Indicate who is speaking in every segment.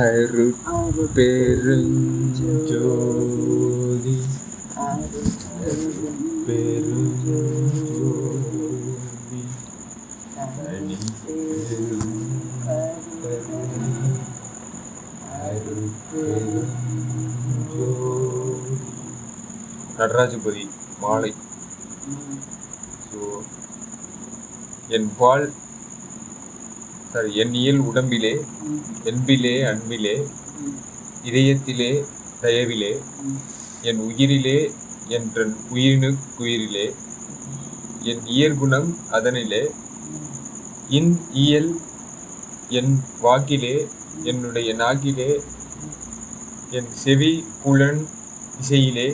Speaker 1: அருட்பெருஞ்சோதி பெருஞ்சோதி தனிப்பெரும் அருட்பெருஞ்சோதி. நடராஜபதி மாலை. ஸோ என் இயல் உடம்பிலே, என்பிலே அன்பிலே, இதயத்திலே தயவிலே, என் உயிரிலே என்றன் உயிரினுக்குயிரிலே, என் இயற்குணம் அதனிலே, இயல் என் வாக்கிலே, என்னுடைய நாக்கிலே, என் செவி புலன் இசையிலே,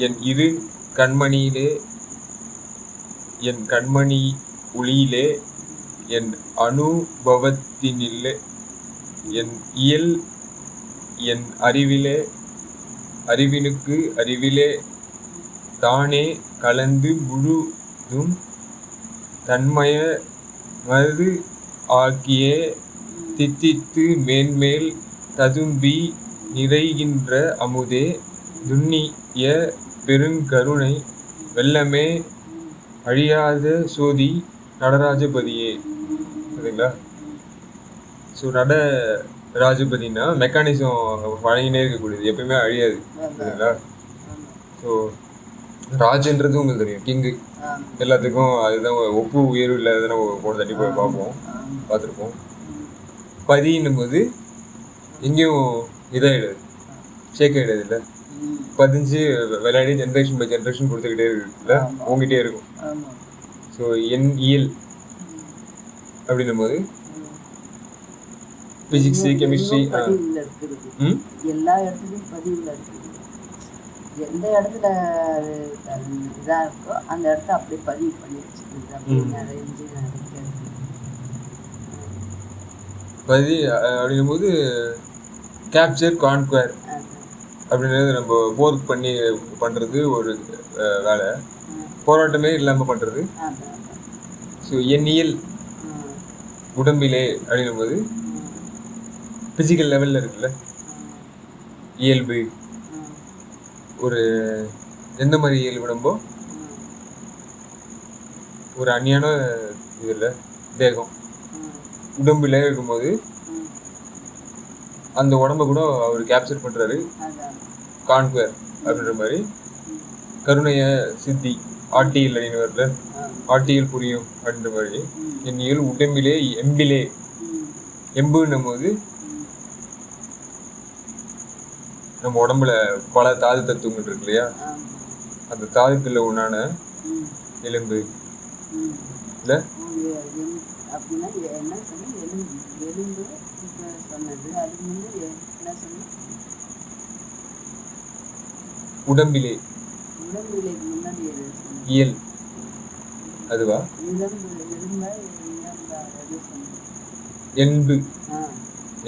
Speaker 1: என் இரு கண்மணியிலே, என் கண்மணி ஒளியிலே, என் அனுபவத்தினிலே, என் இயல் என் அறிவிலே, அறிவினுக்கு அறிவிலே தானே கலந்து முழுதும் தன்மயமது ஆக்கியே தித்தித்து மேன்மேல் ததும்பி நிறைகின்ற அமுதே, துன்னிய பெருங்கருணை வெள்ளமே, அழியாத சோதி நடராஜபதியே. சரிங்களா? ஸோ நடராஜபதினா மெக்கானிசம் வழங்கினே இருக்கக்கூடியது, எப்பயுமே அழியாது. சரிங்களா? ஸோ ராஜன்றது உங்களுக்கு தெரியும், கிங்கு. எல்லாத்துக்கும் அதுதான் ஒப்பு உயர்வு இல்லாத நம்ம போன தண்ணி போய் பார்த்துருப்போம். பதின்னும் போது எங்கேயும் இதாகிடாது, ஷேக் ஆகிடாது. இல்லை, பதிஞ்சு விளையாடி ஜென்ரேஷன் பை ஜென்ரேஷன் கொடுத்துக்கிட்டே இருக்குல்ல, உங்ககிட்டே இருக்கும். ஸோ என் இயல் அப்படின்னும் போது பிசிக்ஸ், கெமிஸ்ட்ரி
Speaker 2: எல்லா இடத்துலையும் பதிவில் இருக்குது. எந்த இடத்துல இதாக இருக்கோ அந்த இடத்த அப்படியே பதிவு பண்ணி வச்சுக்கிறது. அப்படியே நிறைஞ்சு
Speaker 1: அப்படின்னும் போது கேப்சர் கான்குவர் அப்படின்றது நம்ம போர்க் பண்ணி பண்ணுறது ஒரு வேலை, போராட்டமே இல்லாமல் பண்ணுறது. ஸோ என் இயல் உடம்பிலே அப்படின்னும் போது ஃபிசிக்கல் லெவலில் இருக்குல்ல, இயல்பு. ஒரு எந்த மாதிரி இயல்பு? நம்ம ஒரு அந்நியான இதில் தேகம் உடம்புல இருக்கும்போது அந்த உடம்ப கூட அவர் கேப்சர் பண்ணுறாரு, கான்குவர் அப்படின்ற மாதிரி. கருணைய சித்தி ஆட்டியல் அப்படின்னு வரல, ஆட்டியல் புரியும் அப்படின்ற மாதிரி. என் இயல் உடம்பிலே எம்பிலே, எம்புன்னும் போது நம்ம உடம்புல பல தாது தத்துவங்கள் இருக்கு இல்லையா, அந்த தாதுக்குள்ள ஒன்றான எலும்பு இல்லை. உடம்பிலே இயல் அதுவா? என்பு,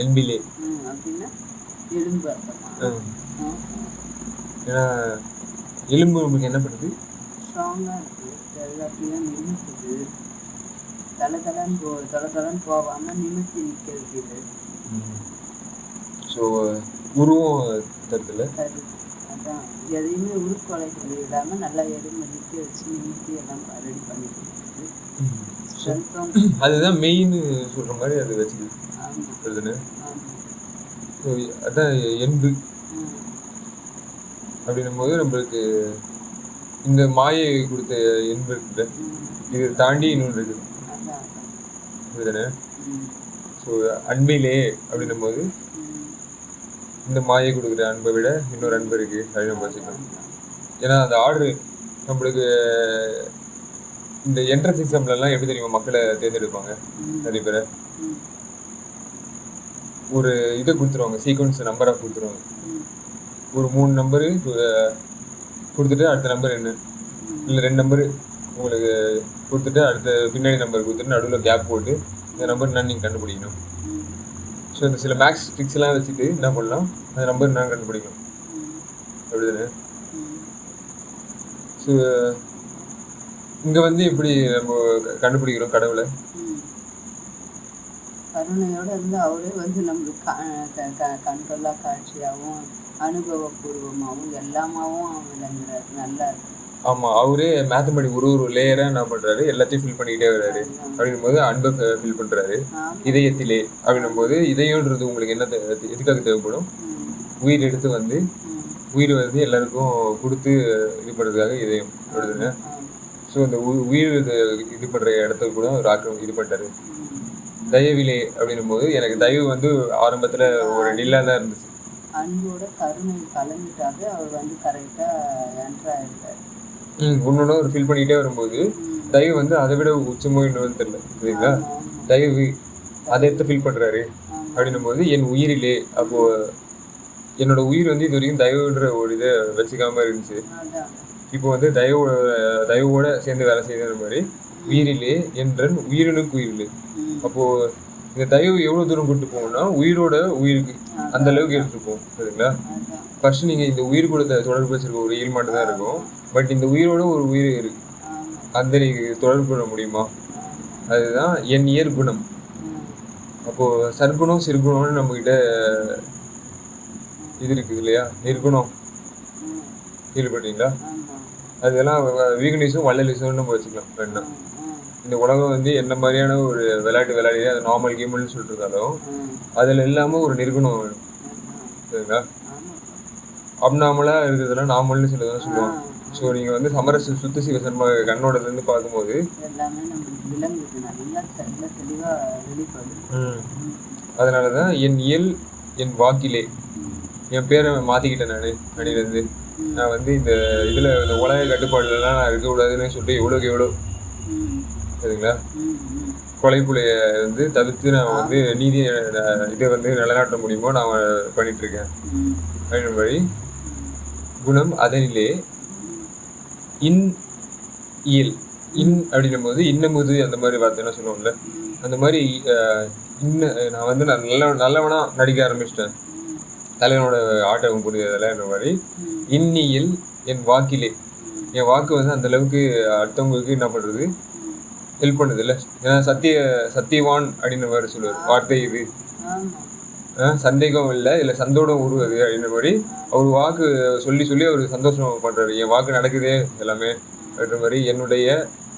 Speaker 1: என்பிலே. ஏன்னா எலும்பு உங்களுக்கு என்ன பண்ணுது?
Speaker 2: எல்லாத்தையும் நிமித்துது, தலை போகாம நிமித்தி நிற்கிறது.
Speaker 1: ஸோ உருவம் தருதுல,
Speaker 2: அதான் எதையுமே உருக்கொலைகள் இல்லாமல் நல்லா எலும்பு நிற்க வச்சு நிமித்தி எல்லாம் ரெடி பண்ணி கொடுக்குறது.
Speaker 1: அதுதான் மெயின் சொல்ற மாதிரி அது வச்சுக்குது. அதான் என்பு அப்படின்னும் போது நம்மளுக்கு இந்த மாயை கொடுத்த என்பு இருக்குல்ல, இது தாண்டி இன்னொன்று இருக்குது. இதுதானே? ஸோ அன்பிலே அப்படின்னும் போது இந்த மாயை கொடுக்குற அன்பை விட இன்னொரு அன்பு இருக்கு அப்படின்னு நம்ம வச்சுக்கலாம். ஏன்னா அந்த ஆர்டரு நம்மளுக்கு இந்த என்ட்ரன்ஸ் எக்ஸாம்லாம் எப்படி தெரியுமா மக்களை தேர்ந்தெடுப்பாங்க? நிறைய பேரை ஒரு இதை கொடுத்துருவாங்க, சீக்வன்ஸ் நம்பராக கொடுத்துருவாங்க. ஒரு 3 நம்பரு கொடுத்துட்டு அடுத்த நம்பர் என்ன, இல்லை 2 நம்பரு உங்களுக்கு கொடுத்துட்டு அடுத்த பின்னாடி நம்பர் கொடுத்துட்டு நடுவில் கேப் போட்டு இந்த நம்பர் என்னன்னு நீங்கள் கண்டுபிடிக்கணும். ஸோ இந்த சில மேக்ஸ் ட்ரிக்ஸ்லாம் வச்சுட்டு என்ன பண்ணலாம், அந்த நம்பர் என்னன்னு கண்டுபிடிக்கணும். அப்படிதானே? ஸோ இங்கே வந்து எப்படி நம்ம கண்டுபிடிக்கிறோம் கடவுளை?
Speaker 2: கருணையோடு இருந்து அவரே வந்து நம்மளுக்கு கண்கொள்ளா காட்சியாகவும் அனுபவபூர்வமாகவும் எல்லாமாவும் விளங்குறாரு. நல்லா இருக்கு.
Speaker 1: ஆமாம், அவரே மேத்தமெட்டிக் ஒரு லேயராக என்ன பண்ணுறாரு, எல்லாத்தையும் ஃபில் பண்ணிக்கிட்டே வர்றாரு. அப்படின்னும் போது அன்பை ஃபில் பண்ணுறாரு. இதயத்திலே அப்படின்னும் போது இதயம்ன்றது உங்களுக்கு என்ன எதுக்காக தேவைப்படும்? உயிர் எடுத்து வந்து உயிர் வந்து எல்லாருக்கும் கொடுத்து இது பண்ணுறதுக்காக இதயம் வருதுங்க. ஸோ இந்த உயிர் இது பண்ணுற இடத்துக்கு கூட ஒரு ஆக்கம் இது பண்ணிட்டாரு. தயவிலே அப்படின்னும் போது எனக்கு தயவு வந்து ஆரம்பத்தில் ஒரு நில்லாக தான் இருந்துச்சு.
Speaker 2: அன்போட கருணை கலந்துட்டாவே அவர் வந்து கரெக்டாக என்ட்ரு ஆகிட்டார்.
Speaker 1: ஒன்னொன்று ஒரு ஃபில் பண்ணிக்கிட்டே வரும்போது தயவு வந்து அதை விட உச்சமோ இன்னும் தெரியல, சரிங்களா? தயவு அதை எடுத்து ஃபில் பண்ணுறாரு அப்படின்னும் போது என் உயிரிலே, அப்போது என்னோட உயிர் வந்து இது வரைக்கும் தயவுன்ற ஒரு இதை வச்சுக்காம இருந்துச்சு. இப்போ வந்து தயவோட சேர்ந்து வேலை செய்கிற மாதிரி உயிரிலே என்றன் உயிரினுக்கு உயிரிலே. அப்போது இந்த தயவு எவ்வளோ தூரம் கொண்டு போகணும்னா உயிரோட உயிருக்கு அந்த அளவுக்கு எடுத்துட்டு போகும், சரிங்களா? ஃபர்ஸ்ட் நீங்கள் இந்த உயிர் கூட தொடர்பு வச்சிருக்க ஒரு உயிர் மட்டும் தான் இருக்கும். பட் இந்த உயிரோட ஒரு உயிர் இருக்கு, அந்த நீங்கள் தொடர்பு கொள்ள முடியுமா? அதுதான் என் இயற் குணம். அப்போது சற்குணம் சிறுகுணம்னு நம்மக்கிட்ட இது இருக்குது இல்லையா? நிர்குணம் கேள்விப்பட்டீங்களா? அதெல்லாம் வீகனிசம் வள்ளலிசம்னு நம்ம வச்சுக்கலாம் வேணா. இந்த உலகம் வந்து என்ன மாதிரியான ஒரு விளையாடி அது நார்மல் கேம்னு சொல்லிட்டு இருந்தாலும் அதில் இல்லாமல் ஒரு நிர்குணம் வேணும், சரிங்களா? அப்நார்மலாக இருக்கிறதுலாம் நார்மல்னு சிலதான் சொல்லுவாங்க. ஸோ நீங்கள் வந்து சமரச சுத்த சிவசன்ம கண்ணோடதுலேருந்து பார்க்கும்போது அதனால தான் என் இயல் என் வாக்கிலே என் பேரை மாற்றிக்கிட்டேன். நான் அணிலேருந்து நான் வந்து இந்த இதில் இந்த உலக கட்டுப்பாடுலாம் நான் இருக்கக்கூடாதுன்னு சொல்லிட்டு எவ்வளோக்கு எவ்வளோ, சரிங்களா, கொலைப்புலையை வந்து தவிர்த்து நான் வந்து நீதி இதை வந்து நிலைநாட்ட முடியுமோ நான் பண்ணிகிட்ருக்கேன். அப்படின்ற மாதிரி குணம் அதனிலே இன் இயல் இன் அப்படின்னும் போது இன்னமுது அந்த மாதிரி வார்த்தைலாம் சொல்லுவோம்ல, அந்த மாதிரி நான் வந்து நான் நல்லவனா நடிக்க ஆரம்பிச்சிட்டேன். தலைவனோட ஆட்டம் புரியுதெல்லாம் இந்த மாதிரி இன்னியல் என் வாக்கிலே, என் வாக்கு வந்து அந்த அளவுக்கு அடுத்தவங்களுக்கு என்ன பண்ணுறது ஹெல்ப் பண்ணுது இல்லை? ஏன்னா சத்தியவான் அப்படின்ற மாதிரி சொல்லுவார் வார்த்தை. இது சந்தேகம் இல்லை, இல்லை சந்தோடம் உருவது அப்படின்ற மாதிரி அவர் வாக்கு சொல்லி சொல்லி அவர் சந்தோஷம் பண்ணுறாரு. என் வாக்கு நடக்குதே எல்லாமே அப்படின்ற மாதிரி என்னுடைய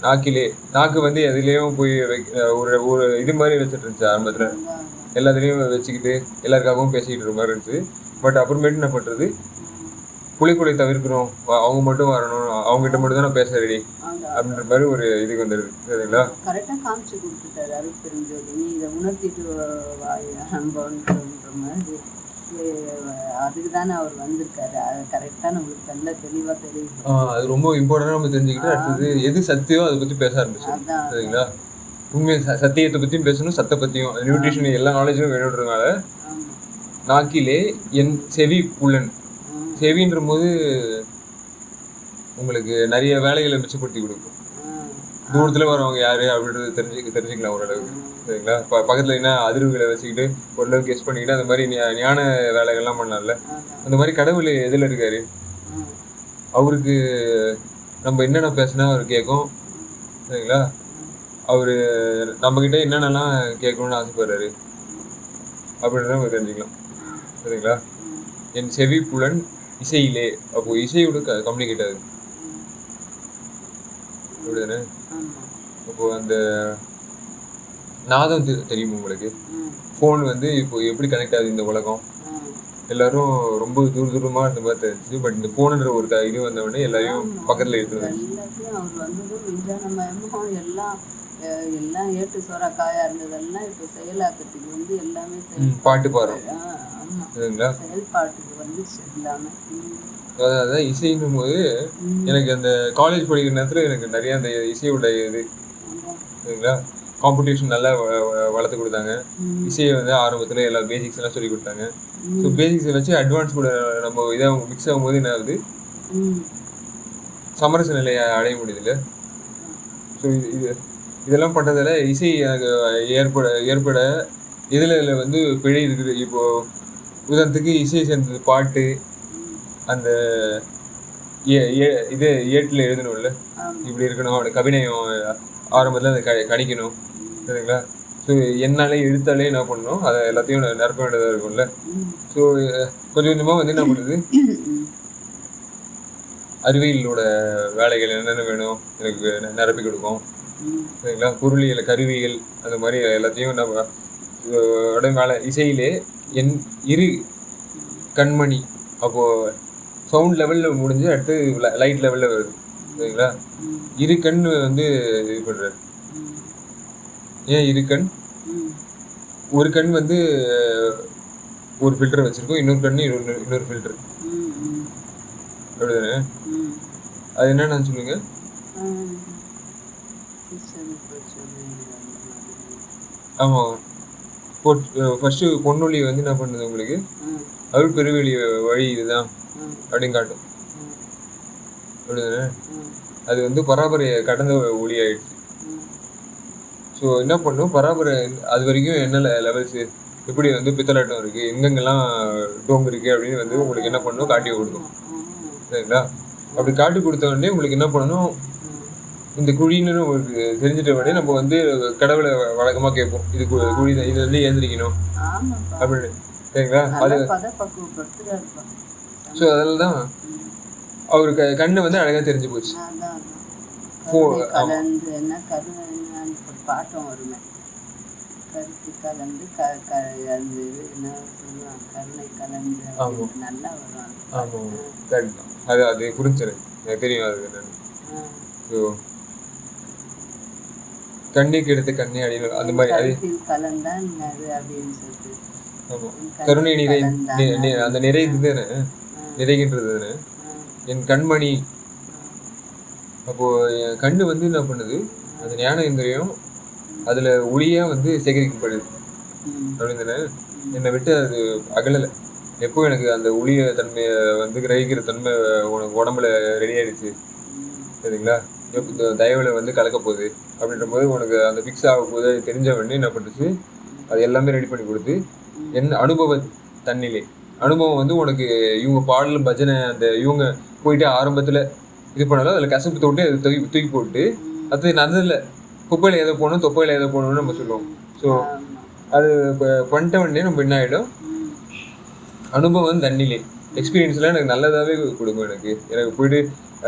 Speaker 1: நாக்கிலே, நாக்கு வந்து எதுலேயும் போய் ஒரு ஒரு இது மாதிரி வச்சுட்டு இருந்துச்சு ஆரம்பத்தில், எல்லாத்துலேயும் வச்சுக்கிட்டு எல்லாருக்காகவும் பேசிக்கிட்டு இருக்க மாதிரி இருந்துச்சு. பட் அப்புறமேட்டு என்ன பண்ணுறது, புலிக்குலை தவிர்க்கணும், அவங்க மட்டும் வரணும், அவங்ககிட்ட மட்டும் தான் நான் பேச ரெடி அப்படின்ற மாதிரி ஒரு இதுக்கு வந்துடுது, சரிங்களா?
Speaker 2: கரெக்டாக காமிச்சு கொடுத்துட்டாரு அருட்பெருஞ்சோதி. நீ இதை உணர்த்திட்டு அனுபவன்ற மாதிரி அதுக்கு தானே அவர் வந்திருக்காரு. அது கரெக்டாக நம்மளுக்கு நல்ல தெளிவாக தெரியும்.
Speaker 1: அது ரொம்ப இம்பார்ட்டண்டாக நம்ம தெரிஞ்சுக்கிட்டு அடுத்தது எது சத்தியம் அதை பற்றி பேச ஆரம்பிச்சோம், சரிங்களா? உண்மை சத்தியத்தை பற்றியும் பேசணும், சத்தை பற்றியும், நியூட்ரிஷன் எல்லா நாலேஜும் வேணுன்றதுனால நாக்கிலே என் செவி புலன். செவின்ற போது உங்களுக்கு நிறைய வேலைகளை மிச்சப்படுத்தி கொடுக்கும். தூரத்தில் வரவங்க யார் அப்படின்றது தெரிஞ்சுக்கலாம் ஓரளவுக்கு, சரிங்களா? பக்கத்தில் என்ன அதிர்வுகளை வச்சுக்கிட்டு ஓரளவுக்கு கெஸ் பண்ணிக்கிட்டு அந்த மாதிரி ஞான வேலைகள்லாம் பண்ணலாம்ல. அந்த மாதிரி கடவுள் எதில் இருக்காரு, அவருக்கு நம்ம என்னென்ன பேசினா அவர் கேட்கும், சரிங்களா? அவர் நம்மக்கிட்ட என்னென்னலாம் கேட்கணும்னு ஆசைப்படுறாரு அப்படின்றத நம்ம தெரிஞ்சுக்கலாம், சரிங்களா? என் செவி புலன் இசையிலே, அப்போது இசையோடு கம்யூனிகேட் ஆகுது, அப்படிதானே? அப்போது அந்த நாதம் தெரியுமா உங்களுக்கு? ஃபோன் வந்து இப்போ எப்படி கனெக்ட் ஆகுது இந்த உலகம், எல்லாரும் ரொம்ப தூரமாக இருந்த மாதிரி தெரிஞ்சு. பட் இந்த ஃபோனுன்ற ஒரு இது வந்தவொடனே எல்லாரையும் பக்கத்தில் எடுத்துருவாங்க.
Speaker 2: எல்லாம் ஏட்டு சோறா காயா இருந்ததெல்லாம் இப்போ செயலாக்கத்துக்கு வந்து எல்லாமே
Speaker 1: பாட்டு பாடுறோம், சரிங்களா?
Speaker 2: செயல்பாட்டுக்கு வந்து எல்லாமே.
Speaker 1: அதான் இசைன்னும் போது எனக்கு அந்த காலேஜ் படிக்கிற நேரத்தில் எனக்கு நிறைய அந்த இசையோட இது, சரிங்களா, காம்படிஷன் நல்லா வளர்த்து கொடுத்தாங்க. இசையை வந்து ஆரம்பத்தில் எல்லா பேசிக்ஸ் எல்லாம் சொல்லி கொடுத்தாங்க. ஸோ பேசிக்ஸை வச்சு அட்வான்ஸ் கூட நம்ம இதாக மிக்ஸ் ஆகும்போது என்ன ஆகுது, சமரச நிலையை அடைய முடியுதுல்ல. ஸோ இதெல்லாம் பண்ணுறதுல இசை எனக்கு ஏற்பட இதில் வந்து பிழை இருக்குது. இப்போது உதாரணத்துக்கு இசை சேர்ந்தது பாட்டு, அந்த இது ஏட்டில் எழுதணும்ல, இப்படி இருக்கணும், அப்படி கவிநயம் ஆரம்பத்தில் அதை கணிக்கணும், சரிங்களா? ஸோ என்னாலே எழுத்தாலே என்ன பண்ணணும், அதை எல்லாத்தையும் நிரப்ப வேண்டியதாக இருக்கும்ல. ஸோ கொஞ்சம் கொஞ்சமாக வந்து என்ன பண்ணுது, அறிவியலோட வேலைகள் என்னென்ன வேணும் எனக்கு நிரப்பி கொடுக்கும். சரிங்களா? பொருளியல் கருவிகள் அந்த மாதிரி எல்லாத்தையும் நம்ம மேலே இசையிலே என் இரு கண்மணி அப்போது சவுண்ட் லெவலில் முடிஞ்சு அடுத்து லைட் லெவலில் வருது. சரிங்களா? இரு கண் வந்து இது பண்ணுறாரு. ஏன் இரு கண்? ஒரு கண் வந்து ஒரு ஃபில்டர் வச்சுருக்கோம், இன்னொரு கண் இன்னொரு ஃபில்டர். அப்படிதானே? அது என்னன்னு சொல்லுங்க. ஆமாம். ஃபர்ஸ்ட் பொன்னொழி வந்து என்ன பண்ணுது உங்களுக்கு, அருள் பெருவெளி வழி இதுதான் அப்படின்னு காட்டும். அப்படிதானே? அது வந்து பராபரையை கடந்த ஒளி ஆயிடுச்சு. ஸோ என்ன பண்ணும், பராபரை அது வரைக்கும் என்ன லெவல்ஸு, எப்படி வந்து பித்தலாட்டம் இருக்குது, எங்கெங்கெல்லாம் டோம் இருக்குது அப்படின்னு வந்து உங்களுக்கு என்ன பண்ணணும், காட்டி கொடுக்கும். சரிங்களா? அப்படி காட்டி கொடுத்த உடனே உங்களுக்கு என்ன பண்ணணும், இந்த குழின்னு உங்களுக்கு தெரிஞ்சிட்ட உடனே நம்ம வந்து கடவுளை வழக்கமாக கேட்போம், இது குழி தான், இது வந்து ஏந்திரிக்கணும் அப்படின்னு. சரிங்களா? அது ஸோ அதில் தான் அவருக்கு கண்ணு வந்து அழகாக தெரிஞ்சு போச்சு.
Speaker 2: பாட்டம் வருமே, கருத்து கலந்து என்ன சொல்லுவாங்க, கருணை கலந்து நல்லா வருவாங்க.
Speaker 1: ஆமாம், கரெக்ட் தான். அது புரிஞ்சிரு, எனக்கு தெரியும் அது என்னன்னு. ஸோ கண்ணுக்கு எடுத்து கண்ணை அடியில் அந்த மாதிரி அது
Speaker 2: கலந்தான் அது அப்படின்னு சொல்லிட்டு.
Speaker 1: ஆமாம், கருணை நிறை அந்த நிறை இதுதானே, நிறைகின்றது தானே என் கண்மணி. அப்போது என் கண்ணு வந்து என்ன பண்ணுது, அந்த ஞான இந்திரியம் அதில் ஒளியாக வந்து சேகரிக்கப்படுது. அப்படின்னு என்னை விட்டு அது அகலலை. எப்போ எனக்கு அந்த ஒளிய தன்மையை வந்து கிரகிக்கிற தன்மை உனக்கு உடம்புல ரெடி ஆகிடுச்சு. சரிங்களா? எப்போ தயவில் வந்து கலக்க போகுது அப்படின்ற போது உனக்கு அந்த ஃபிக்ஸ் ஆக போகுது, அது தெரிஞ்ச உடனே என்ன பண்ணுறது, அது எல்லாமே ரெடி பண்ணி கொடுத்து என் அனுபவ தன்னிலை. அனுபவம் வந்து உனக்கு இவங்க பாடல் பஜனை அந்த இவங்க போயிட்டு ஆரம்பத்தில் இது பண்ணாலும் அதில் கசப்பு தொட்டு அதை தூக்கி போட்டு அது நல்லதில்லை, குப்பையில் எதை போகணும் தொப்பையில் எதை போகணும்னு நம்ம சொல்லுவோம். ஸோ அது இப்போ பண்ணிட்ட உடனே நம்ம என்ன ஆகிடும், அனுபவம் தண்ணிலே எக்ஸ்பீரியன்ஸ்லாம் எனக்கு நல்லதாகவே கொடுக்கும். எனக்கு போயிட்டு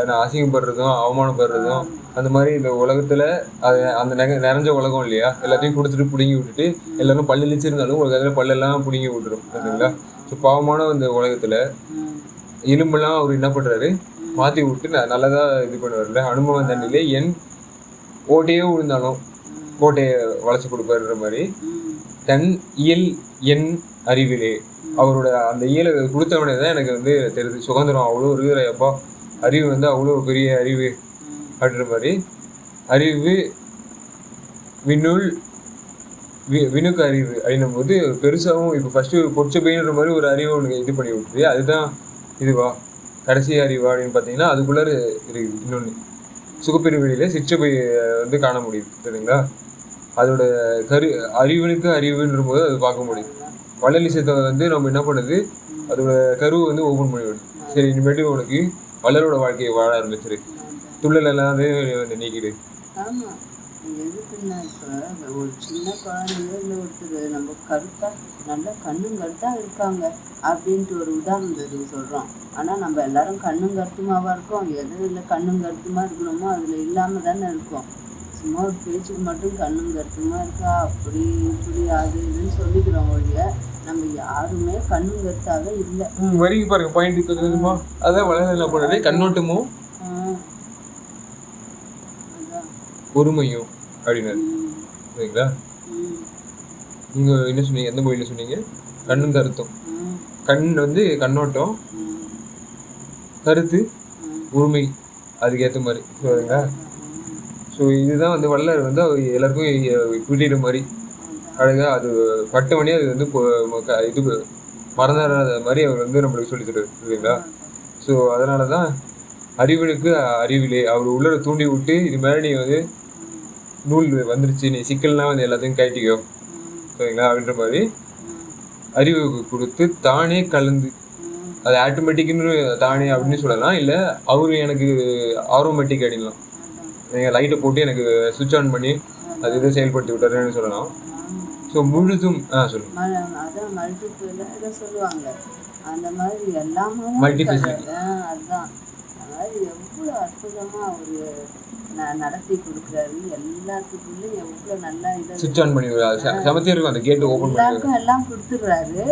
Speaker 1: நான் அசிங்கப்படுறதும் அவமானப்படுறதும் அந்த மாதிரி இந்த உலகத்தில் அது அந்த நிறைஞ்ச உலகம் இல்லையா, எல்லாத்தையும் கொடுத்துட்டு பிடுங்கி விட்டுட்டு எல்லாரும் பல்லு இழிச்சிருந்தாலும் ஒரு கதையில் பல்லெல்லாம் பிடுங்கி விட்டுரும். சரிங்களா? ஸோ பாவமான இந்த உலகத்தில் எலும்பெல்லாம் அவர் என்ன பண்ணுறாரு, மாற்றி விட்டு நல்லதாக இது பண்ணுவார்ல. அனுபவம் தண்ணிலே என் ஓட்டையே விழுந்தாலும் கோட்டையை வளைச்சி கொடுப்பாருன்ற மாதிரி தன் இயல் என் அறிவிலே அவரோட அந்த இயலை கொடுத்தவனே தான் எனக்கு வந்து தெரியுது. சுதந்திரம் அவ்வளோ இருக்கிற அப்பா, அறிவு வந்து அவ்வளோ பெரிய அறிவு அப்படின்ற மாதிரி. அறிவு விண்ணுள் வினுக்கு அறிவு அப்படின்னும் போது பெருசாகவும் இப்போ ஃபஸ்ட்டு பொச்சபைன்ற மாதிரி ஒரு அறிவை உனக்கு இது பண்ணி விட்டுரு. அதுதான் இதுவா கடைசி அறிவா அப்படின்னு பார்த்தீங்கன்னா அதுக்குள்ளே இருக்குது இன்னொன்று. சுகப்பெருவெளியில் சிற்றபை வந்து காண முடியுது. சரிங்களா? அதோட அறிவுனுக்கு அறிவுன்ற போது அது பார்க்க முடியும். வள்ளலிசத்தை வந்து நம்ம என்ன பண்ணுது, அதோட கருவை வந்து ஓப்பன் பண்ணி விடுது. சரி, இனிமேட்டு உனக்கு வள்ளலோட வாழ்க்கையை வாழ ஆரம்பிச்சிரு, துள்ளல் எல்லாமே வந்து நீக்கிடு.
Speaker 2: ஆமாம், எதுக்குன்னா இப்போ ஒரு சின்ன குழந்தையோ இல்லை ஒருத்தர் நம்ம கருத்தாக நல்லா கண்ணும் கருத்தாக இருக்காங்க அப்படின்ட்டு ஒரு உதாரணத்துக்கு சொல்கிறோம். ஆனால் நம்ம எல்லாரும் கண்ணும் கருத்துமாவாக இருக்கோம். எது இல்லை கண்ணும் கருத்துமாக இருக்கணுமோ அதில் இல்லாமல் தானே இருக்கோம். சும்மா ஒரு பேச்சுக்கு மட்டும் கண்ணும் கருத்துமாக இருக்கா அப்படி இப்படி அது இதுன்னு சொல்லிக்கிறோம் ஒழிய நம்ம யாருமே கண்ணும் கருத்தாவே இல்லை.
Speaker 1: வரைக்கும் பாருங்க பாயிண்ட் கொஞ்சமா அதான் வளர என்ன பண்ணுறது, கண்ணோட்டமும் பொறுமையும் அப்படின்னாரு. சரிங்களா? நீங்கள் என்ன சொன்னீங்க, எந்த மொழியில் சொன்னீங்க? கண்ணும் கருத்தும். கண் வந்து கண்ணோட்டம், கருத்து உரிமை, அதுக்கேற்ற மாதிரி. சரிங்களா? ஸோ இதுதான் வந்து வள்ளலார் வந்து அவர் எல்லாருக்கும் குறியிட மாதிரி அழகாக அது பட்டவனே அது வந்து இது மறந்துடாத மாதிரி அவர் வந்து நம்மளுக்கு சொல்லி தருவார். சரிங்களா? ஸோ அதனால தான் அறிவனுக்கு அறிவிலே அவர் உள்ளே தூண்டி விட்டு இது மாதிரி நீ வந்து நூல் வந்துருச்சு, நீ சிக்கல்லாம் வந்து எல்லாத்தையும் கைட்டிக்கோ. சரிங்களா? அப்படின்ற மாதிரி அறிவு கொடுத்து தானே கலந்து அது ஆட்டோமேட்டிக்னு தானே அப்படின்னு சொல்லலாம். இல்லை அவரு எனக்கு ஆட்டோமேட்டிக் அப்படின்லாம். நீங்கள் லைட்டை போட்டு எனக்கு சுவிட்ச் ஆன் பண்ணி அது இதை செயல்படுத்தி விட்டாருன்னு சொல்லலாம். ஸோ முழுதும் சொல்லுங்க.
Speaker 2: அதான் மல்டிபிள் இதை சொல்லுவாங்க. அந்த மாதிரி எல்லாமே
Speaker 1: மல்டிஃபெசிலிட்டி.
Speaker 2: அதுதான் அந்த மாதிரி எவ்வளோ அற்புதமாக அவர் நடத்தி கொடுக்குறாரு. எல்லாத்துக்குள்ளேயும் எவ்வளோ நல்லா இதை
Speaker 1: சுவிட்ச் ஆன் பண்ணி சமத்தியா இருக்கும், அந்த கேட்டு ஓப்பன் பண்ணி
Speaker 2: எல்லாருக்கும் எல்லாம் கொடுத்துடுறாரு.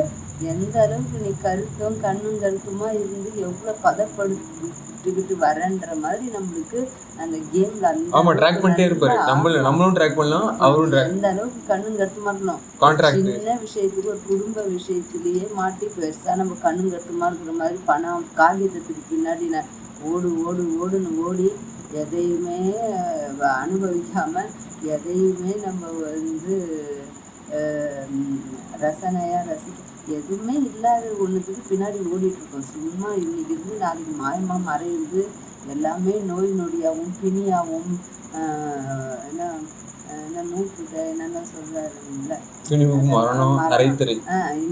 Speaker 2: எந்த அளவுக்கு நீ கருத்தும் கண்ணும் கருத்துமா இருந்து எவ்வளோ பதப்படுத்திக்கிட்டு வரன்ற மாதிரி நம்மளுக்கு அந்த கேம்ல
Speaker 1: ட்ராக் பண்ணிட்டே இருப்பாரு. நம்மளும் ட்ராக் பண்ணலாம், அவரும்
Speaker 2: எந்த அளவுக்கு கண்ணும் கருத்துமா இருக்கணும். சின்ன விஷயத்துக்கு ஒரு குடும்ப விஷயத்திலேயே மாட்டி பெருசா நம்ம கண்ணும் கருத்துமா இருக்கிற மாதிரி பணம் காகிதத்துக்கு பின்னாடி ஓடு ஓடு ஓடுன்னு ஓடி எதையுமே அனுபவிக்காம எதையுமே நம்ம வந்து எதுவுமே இல்லாத ஒன்றுத்துக்கு பின்னாடி ஓடிட்டு இருக்கோம். சும்மா இன்னைக்கு இருந்து நாளைக்கு மாயமா மறையுது. எல்லாமே நோய் நொடியாகவும் பிணியாகவும் என்ன நூற்றுக்க என்னென்ன சொல்றாருல்ல,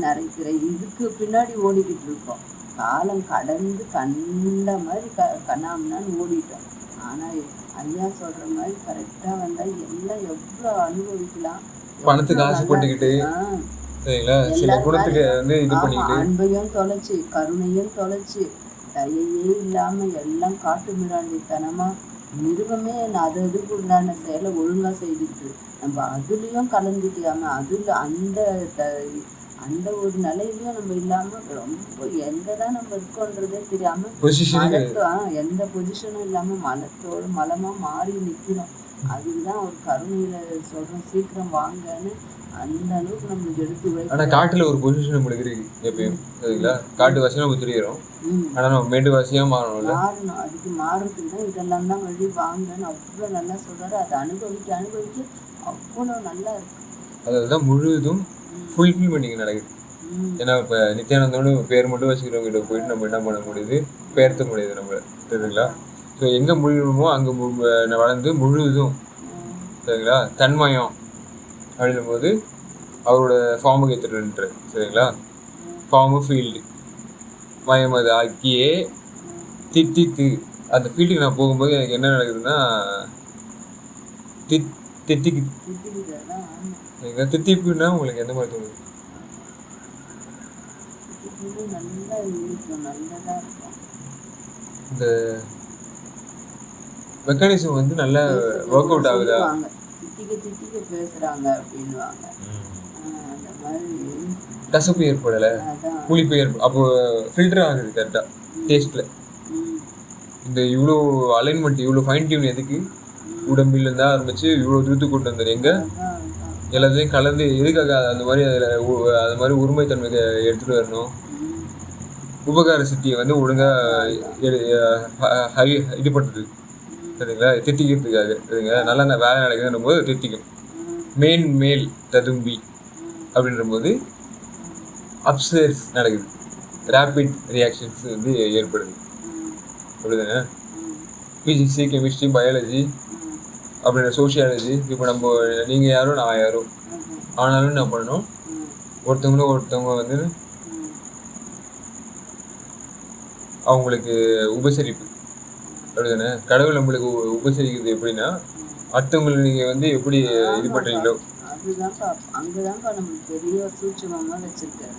Speaker 2: நரைத்திரை இதுக்கு பின்னாடி ஓடிக்கிட்டு இருக்கோம். காலம் கடந்து கண்ட மாதிரி கண்ணாமனான்னு ஓடிட்டோம். ஆனால் ஐயா சொல்ற மாதிரி கரெக்டாக வந்தால் எல்லாம் எவ்வளோ அனுபவிக்கலாம்.
Speaker 1: பணத்துக்கு ஆசைப்பட்டுக்கிட்டு
Speaker 2: அன்பையும் தொலைச்சு கருணையும் தொலைச்சு தயையே இல்லாம எல்லாம் காட்டு மிராண்டித்தனமா மிருகமே அது இதுக்குண்டான செயலை ஒழுங்கா செய்துட்டு நம்ம அதுலயும் கலந்துக்காம அதுல அந்த ஒரு நிலையிலயும் நம்ம இல்லாம ரொம்ப எங்கதான் நம்ம இருக்கோன்றதே தெரியாம எந்த பொசிஷனும் இல்லாம மலமா மாறி நிக்கிறோம். அதுக்குதான் ஒரு கருணையில சொல்றோம், சீக்கிரம் வாங்கன்னு. அந்த அளவுக்கு நம்மளுக்கு எடுத்து வை.
Speaker 1: ஆனா காட்டுல ஒரு பொசிஷன் நம்மளுக்கு இருக்கு எப்பயும், சரிங்களா? காட்டு வாசியா நம்ம தெரியும். ஆனா நம்ம மேட்டு வாசியா மாறணும்.
Speaker 2: அதுக்கு மாறுறதுக்கு தான் இதெல்லாம் தான் வழி வாங்கன்னு அவ்வளவு நல்லா சொல்றாரு. அதை அனுபவிக்க அவ்வளவு நல்லா இருக்கு.
Speaker 1: அதுதான் முழுதும் ஃபுல்ஃபில்மெண்ட் நடக்குது. ஏன்னா இப்ப நித்யானந்தோட பேர் மட்டும் வச்சுக்கிறவங்க கிட்ட போயிட்டு நம்ம என்ன பண்ண முடியுது, பேர்த்த முடியுது நம்ம, தெரியுங்களா? ஸோ எங்க முழுமோ அங்க வளர்ந்து முழுதும், சரிங்களா, தன்மயம் அப்படின்னும் போது அவரோட ஃபார்முக்கு எடுத்துட்டு, சரிங்களா, ஃபார்மு ஃபீல்டு மயம் அது ஆக்கியே தித்தித்து. அந்த ஃபீல்டுக்கு நான் போகும்போது எனக்கு என்ன நடக்குதுன்னா தித்திப்புன்னா உங்களுக்கு எந்த மாதிரி தோணுது? இந்த மெக்கானிசம் வந்து நல்லா ஒர்க் அவுட் ஆகுதா?
Speaker 2: திட்டிக்க பேசுறாங்க அப்படின்வாங்க. அந்த மாதிரி
Speaker 1: கசப்பு ஏற்படல, புளிப்பு அப்போ ஃபில்டர் ஆகுது கரெக்டா டேஸ்ட்ல. இந்த இவ்வளோ அலைன்மெண்ட் இவ்வளோ ஃபைன் டியூன் எதுக்கு? உடம்பில் இருந்தா ஆரம்பிச்சு இவ்வளோ தூத்து கொண்டு வந்தது எங்க எல்லாத்தையும் கலந்து எதுக்காக? அந்த மாதிரி அது மாதிரி உரிமைத்தன்மை எடுத்துட்டு வரணும். உபகார சித்தியை வந்து ஒழுங்கா இது பண்ணுறது, சரிங்களா, திட்டிக்கிறதுக்காக, சரிங்களா. நல்லா வேலை நடக்குதுன்னும் போது திட்டிக்கும். மேல் ததும்பி அப்படின்ற போது அப்சர்ஸ் நடக்குது, ரேபிட் ரியாக்ஷன்ஸ் வந்து ஏற்படுது, அப்படிதானே? பிசிக்ஸு, கெமிஸ்ட்ரி, பயாலஜி அப்படின்ற சோஷியாலஜி. இப்போ நம்ம நீங்கள் யாரோ நான் யாரோ ஆனாலும் என்ன பண்ணணும், ஒருத்தவங்க வந்து அவங்களுக்கு உபசரிப்பு, அப்படிதானே? கடவுள் நம்மளுக்கு உபசரிக்கிறது எப்படின்னா, அடுத்தவங்களுக்கு நீங்கள் வந்து எப்படி இது பண்ணுறீங்களோ
Speaker 2: அதுதான்ப்பா. அங்கதான்ப்பா நம்மளுக்கு பெரிய சூட்சமா வச்சிருக்காரு.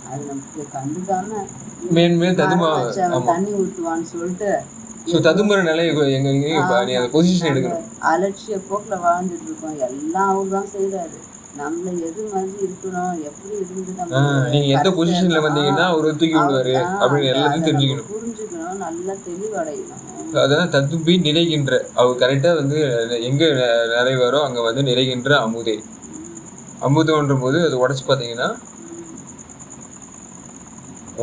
Speaker 2: அது நமக்கு கண்டுக்காம
Speaker 1: மேன்மேல்
Speaker 2: தண்ணி ஊற்றுவான்னு சொல்லிட்டு
Speaker 1: ததும்புற நிலை எங்க பொசிஷன் எடுக்கணும்.
Speaker 2: அலட்சிய போக்கில் வாழ்ந்துட்டு இருக்கோம். எல்லாம் அவர் தான் செய்யறாரு. நம்மள எது மாதிரி இருக்கணும், எப்படி இருந்து நம்ம
Speaker 1: நீங்க எந்த பொசிஷன்ல வந்தீங்கன்னா அவரு தூக்கி விடுவாரு அப்படின்னு எல்லாத்தையும் தெரிஞ்சுக்கணும்,
Speaker 2: புரிஞ்சுக்கணும், நல்லா தெளிவடையணும்.
Speaker 1: அதான் ததும்பி நிறைகின்ற அவர் கரெக்டா வந்து எங்க நிறைவாரோ அங்க வந்து நிறைகின்ற அமுதம்ன்ற போது அது உடச்சு பார்த்தீங்கன்னா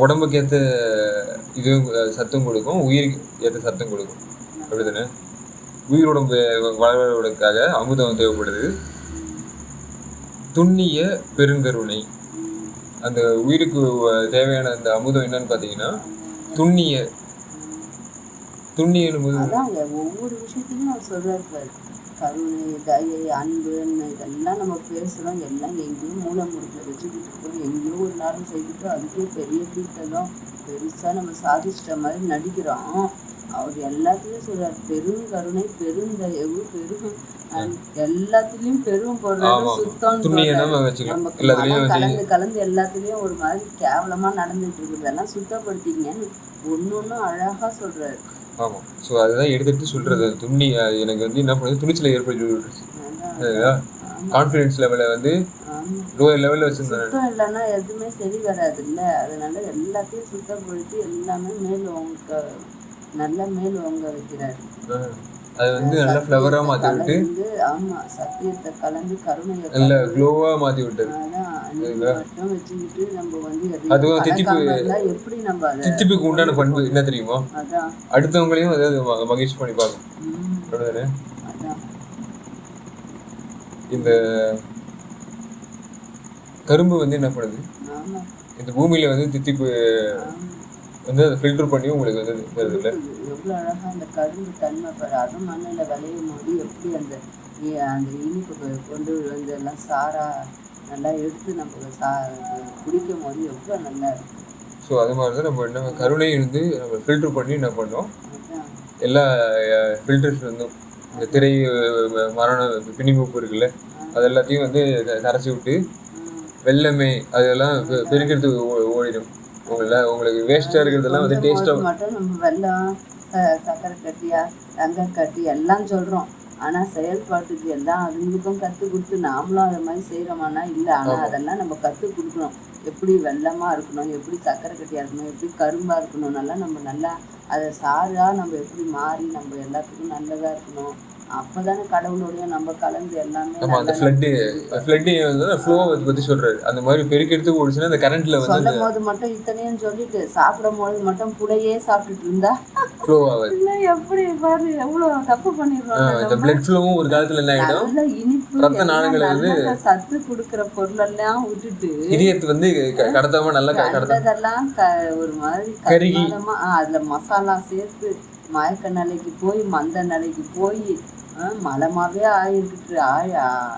Speaker 1: உடம்புக்கு ஏற்ற இது சத்தம் கொடுக்கும், உயிருக்கு ஏற்ற சத்தம் கொடுக்கும், அப்படிதானே? உயிர் உடம்பு வளர்வதற்காக அமுதம் தேவைப்படுது. துண்ணிய பெருங்கருணை, அந்த உயிருக்கு தேவையான அந்த அமுதம் என்னன்னு பார்த்தீங்கன்னா துண்ணியன்னு
Speaker 2: ஒவ்வொரு விஷயத்தையும் அவர் சொல்றாரு. கருணை, தயை, அன்புன்னு இதெல்லாம் நம்ம பேசுகிறோம். எல்லாம் எங்கேயும் மூல முடுக்கில் வச்சுக்கிட்டு இருக்கோம். எங்கேயோ ஒரு நேரம் செய்துட்டு அதுக்கே பெரிய பீட்டெல்லாம் பெருசாக நம்ம சாதிச்சிட்ட மாதிரி நடிக்கிறோம். அவர் எல்லாத்தையும் சொல்கிறார். பெருங்கருணை, பெருந்தயவு, எல்லாத்துலயும் பெரும் பொருள் சுத்தம்
Speaker 1: துணியை நம்ம வச்சுக்கலாம்,
Speaker 2: நமக்கு
Speaker 1: எல்லாத்துலயும்
Speaker 2: கலந்து கலந்து எல்லாத்துலயும் ஒரு மாதிரி கேவலமா நடந்துட்டு இருக்குதெல்லாம் சுத்தப்படுத்திங்கன்னு ஒன்னொன்னும் அழகா சொல்றாரு.
Speaker 1: ஆமா. ஸோ அதுதான் எடுத்துட்டு சொல்றது. துணி எனக்கு வந்து என்ன பண்ணுது, துணிச்சலை ஏற்படுத்தி விட்டுருச்சு. கான்ஃபிடன்ஸ் லெவலை வந்து லோயர் லெவலில் வச்சிருந்தேன்.
Speaker 2: சுத்தம் இல்லைன்னா எதுவுமே சரி வராது இல்லை. அதனால எல்லாத்தையும் சுத்தப்படுத்தி எல்லாமே மேல் அவங்க நல்லா மேல் அவங்க வைக்கிறாரு.
Speaker 1: அது வந்து நல்லா ஃப்ளவரா மாத்தி விட்டு,
Speaker 2: ஆமா சத்தியத்தை கலந்து கருணையை
Speaker 1: நல்ல க்ளோவா மாத்தி விட்டாரு.
Speaker 2: மட்டும் வச்சுக்கிட்டு நம்ம வந்து
Speaker 1: அதுவும்
Speaker 2: எப்படி நம்ம
Speaker 1: தித்திப்புக்கு உண்டான பண்பு என்ன தெரியுமா,
Speaker 2: அதான்
Speaker 1: அடுத்தவங்களையும் அதாவது மகிழ்ச்சி பண்ணி பார்க்கும். அப்படிதானே? இந்த கரும்பு வந்து என்ன பண்ணுது, இந்த பூமியில வந்து தித்திப்பு வந்து அதை ஃபில்டர் பண்ணி உங்களுக்கு வந்து வருது இல்லை.
Speaker 2: எவ்வளோ அழகாக அந்த கரும்பு தன்மை பாரு. அதுவும் மண்ணில் விளையும் போது எப்படி அந்த அந்த இனிப்பு கொண்டு வந்து எல்லாம் சாரா நல்லா எடுத்து நம்ம குடிக்கும் போது எவ்வளோ நல்லா இருக்கும்.
Speaker 1: ஸோ அது மாதிரி தான் நம்ம என்ன கருணை வந்து நம்ம ஃபில்டர் பண்ணி என்ன பண்ணோம், எல்லா ஃபில்டர்ஸ் வந்து இந்த திரை மரண பிணிமூப்பு இருக்குல்ல, அது எல்லாத்தையும் வந்து கரைச்சி விட்டு வெள்ளமே அதெல்லாம் பெருக்கிறதுக்கு ஓடிடும். உங்களுக்கு வேஸ்டா இருக்கிறதெல்லாம் வந்து டேஸ்டா
Speaker 2: மட்டும் நம்ம வெல்லம் சக்கரை கட்டியா தங்க கட்டி எல்லாம் சொல்றோம். ஆனா செயல்பாட்டுக்கு எல்லாம் அதுங்களுக்கும் கற்றுக் கொடுத்து நாமளும் அதை மாதிரி செய்யறோமானா இல்லை. ஆனா அதெல்லாம் நம்ம கற்றுக் கொடுக்கணும். எப்படி வெள்ளமா இருக்கணும், எப்படி சக்கரை கட்டியா இருக்கணும், எப்படி கரும்பா இருக்கணும்னாலாம் நம்ம நல்லா அதை சாரா நம்ம எப்படி மாறி நம்ம எல்லாத்துக்கும் நல்லதா இருக்கணும். அப்பதானே கடவுளோடைய நம்ம கலந்து எல்லாமே.
Speaker 1: ஆமா, அந்த ஃப்ளட் ஃப்ளோ பத்தி சொல்றாரு. அந்த மாதிரி பெருக்கெடுத்து ஓடிச்சுன்னா அந்த கரண்ட்ல வந்து
Speaker 2: சொல்லும் போது மட்டும் இத்தனையும் சொல்லிட்டு சாப்பிடும் போது மட்டும் புலையே சாப்பிட்டுட்டு இருந்தா
Speaker 1: ஃப்ளோ ஆகாது.
Speaker 2: எப்படி பாரு எவ்வளவு தப்பு பண்ணிடுறோம்.
Speaker 1: இந்த பிளட் ஃப்ளோவும் ஒரு காலத்துல என்ன ஆயிடும்,
Speaker 2: நல்ல இனிப்பு
Speaker 1: ரத்த நாளங்களை வந்து
Speaker 2: சத்து கொடுக்கிற பொருள் எல்லாம் விட்டுட்டு
Speaker 1: இதயத்தை வந்து கடத்தாம நல்லா
Speaker 2: கடத்ததெல்லாம் ஒரு மாதிரி கருகி அதுல மசாலா சேர்த்து மயக்க நிலைக்கு போய் மந்த நிலைக்கு போய் மலமாவே ஆயிருக்கிட்டு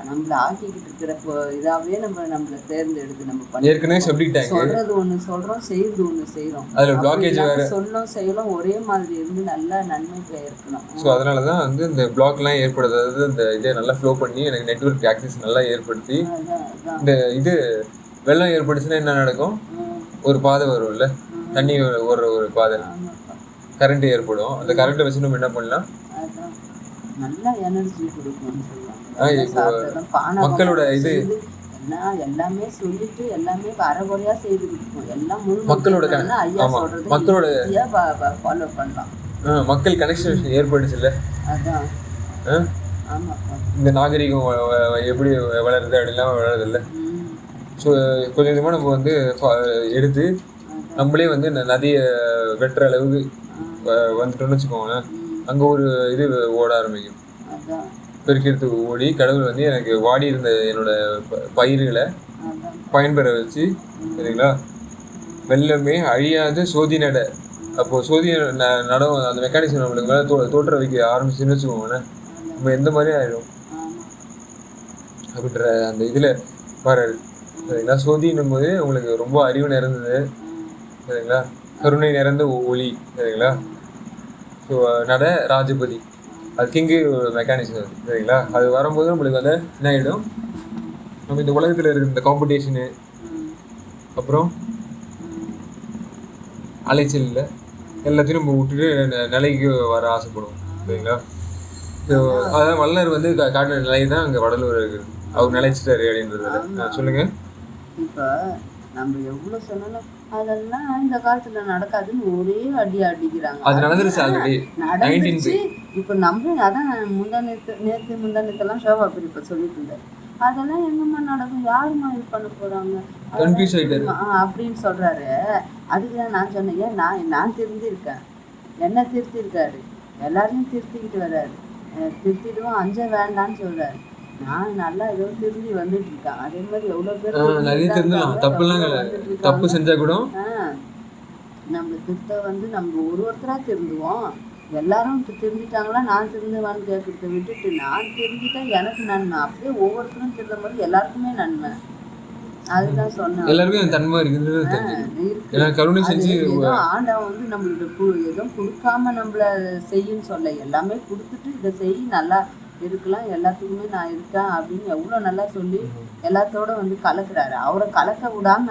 Speaker 2: நம்மள ஆக்கிக்கிட்டு இருக்கிற இதாவே நம்மள தேர்ந்தெடுத்து நம்ம
Speaker 1: ஏற்கனவே சொல்லிட்டாங்க.
Speaker 2: சொல்றது ஒண்ணு சொல்றோம், செய்யறது ஒண்ணு செய்யறோம்.
Speaker 1: அதுல பிளாக்கேஜ் வேற.
Speaker 2: சொல்லும் செயலும் ஒரே மாதிரி இருந்து நல்லா நன்மை இருக்கணும்.
Speaker 1: ஸோ அதனாலதான் வந்து இந்த பிளாக்லாம் ஏற்படுது. அதாவது இந்த இதை நல்லா ஃப்ளோ பண்ணி எனக்கு நெட்வொர்க் ஆக்சஸ் நல்லா ஏற்படுத்தி இந்த இது வெள்ளம் ஏற்படுச்சுன்னா என்ன நடக்கும், ஒரு பாதை வரும்ல, தண்ணி ஓடுற ஒரு பாதை, கரண்ட் ஏற்படும். அந்த கரண்ட்டை வச்சு நம்ம என்ன பண்ணலாம்,
Speaker 2: நல்லா எனர்ஜி கொடுக்கும்னு சொல்லுவாங்க.
Speaker 1: மக்களோட இது
Speaker 2: எல்லாமே சொல்லிட்டு எல்லாமே அரைகுறையா செய்துட்டு இருக்கோம். எல்லாம்
Speaker 1: மக்களோட மக்களோட
Speaker 2: ஃபாலோ பண்ணலாம்.
Speaker 1: மக்கள் கனெக்ஷன் ஏற்படுச்சுல்ல.
Speaker 2: அதான் ஆமா,
Speaker 1: இந்த நாகரிகம் எப்படி வளருது அப்படிலாம் வளருது இல்லை. ஸோ கொஞ்சம் கொஞ்சமாக நம்ம வந்து எடுத்து நம்மளே வந்து நதியை வெட்டுற அளவுக்கு வந்துட்டோம்னு வச்சுக்கோங்களேன். அங்கே ஒரு இது ஓட ஆரம்பிக்கும், பெருக்கிறதுக்கு ஓடி கடவுள் வந்து எனக்கு வாடி இருந்த என்னோட பயிர்களை பயன்பெற வச்சு, சரிங்களா, வெள்ளமே அழியாத சோதி நட. அப்போ சோதி நடம் அந்த மெக்கானிசம் நம்மளுக்கு மேலே தோற்ற வைக்க ஆரம்பிச்சுன்னு வச்சுக்கோங்களேன். நம்ம எந்த மாதிரி ஆயிடும் அப்படின்ற அந்த இதில் வராது, சரிங்களா. சோதின்னும் போது உங்களுக்கு ரொம்ப அறிவு நிறைந்தது, சரிங்களா, கருணை நிறைந்த ஒளி, சரிங்களா. ஸோ நட ராஜபதி, அது கிங்கு மெக்கானிசம், சரிங்களா. அது வரும்போது நம்மளுக்கு வந்து என்ன ஆகிடும், நம்ம இந்த உலகத்தில் இருக்கிற இந்த காம்படிஷனு அப்புறம் அலைச்சல் இல்லை எல்லாத்தையும் நம்ம விட்டுட்டு நிலைக்கு வர ஆசைப்படுவோம், சரிங்களா. ஸோ அதான் வள்ளலார் வந்து காட்டின நிலை தான் அங்கே வடலூர் இருக்குது. அவர் நிலைச்சிட்டாரு அப்படின்றத சொல்லுங்க.
Speaker 2: இப்போ நம்ம எவ்வளோ சொன்னாலும் அதெல்லாம் இந்த காலத்துல நடக்காதுன்னு ஒரே அடி அடிக்கிறாங்க.
Speaker 1: அது நடந்துருச்சு ஆல்ரெடி,
Speaker 2: நடந்துச்சு. இப்போ நம்ம அதான் நேற்று முந்தானத்தெல்லாம் ஷோபா பிரிப்ப சொல்லிட்டு இருந்தாரு. அதெல்லாம் எங்கம்மா நடக்கும், யாருமா இது பண்ண போறாங்க அப்படின்னு சொல்றாரு. அதுக்குதான் நான் சொன்னேன், ஏன் நான் திருந்திருக்கேன், என்ன திருத்திருக்காரு, எல்லாரையும் திருத்திக்கிட்டு வர்றாரு. திருத்திடுவோம், அஞ்ச வேண்டான்னு சொல்றாரு. நான் நல்லா ஏதோ திரும்பி வந்துட்டு இருக்கேன். அதே மாதிரி எவ்வளவு பேர்
Speaker 1: நிறைய திருந்தலாம், தப்பு செஞ்சா கூட
Speaker 2: நம்ம திருத்த வந்து நம்ம ஒருத்தரா திருந்துவோம். எல்லாரும் திருந்திட்டாங்களா, நான் திருந்துவான்னு கேட்கறத விட்டுட்டு நான் திருந்திட்டேன் எனக்கு நன்மை. அப்படியே ஒவ்வொருத்தரும் திருந்தும் போது எல்லாருக்குமே நன்மை. அதுதான் சொன்னேன்,
Speaker 1: எல்லாருக்கும் தன்மை இருக்குது.
Speaker 2: ஆண்டவன் வந்து நம்மளுக்கு ஏதோ கொடுக்காம நம்மள செய்யுன்னு சொல்ல, எல்லாமே கொடுத்துட்டு இதை செய் நல்லா இருக்கலாம், எல்லாத்துக்குமே நான் இருக்கேன் அப்படின்னு எவ்வளோ நல்லா சொல்லி எல்லாத்தோட வந்து கலக்குறாரு. அவரை கலக்க விடாம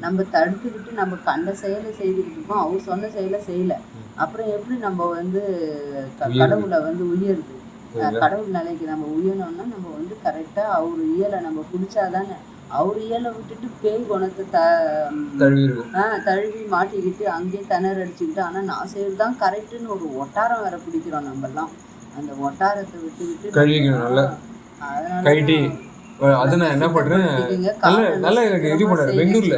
Speaker 2: நம்ம தடுத்துக்கிட்டு நம்ம கண்ட செயலை செய்துக்கிட்டு இருக்கோம். அவர் சொன்ன செயலை செய்யல. அப்புறம் எப்படி நம்ம வந்து கடவுளை வந்து உயருது? கடவுள் நிலைக்கு நம்ம உயரணும்னா நம்ம வந்து கரெக்டாக அவர் இயலை நம்ம பிடிச்சாதானே. அவர் இயலை விட்டுட்டு பேய் குணத்தை தழுவி மாட்டிக்கிட்டு அங்கேயே திணற அடிச்சுக்கிட்டு, ஆனால் நான் செய்யறது தான் கரெக்டுன்னு ஒரு ஒட்டாரம் வேற பிடிக்கிறோம் நம்மலாம். அந்த ஒட்டாரத்தை விட்டுக்கிட்டு
Speaker 1: கைட்டி அதை நான் என்ன பண்றேன், நல்லா எனக்கு இது பண்ணாரு பெங்களூர்ல.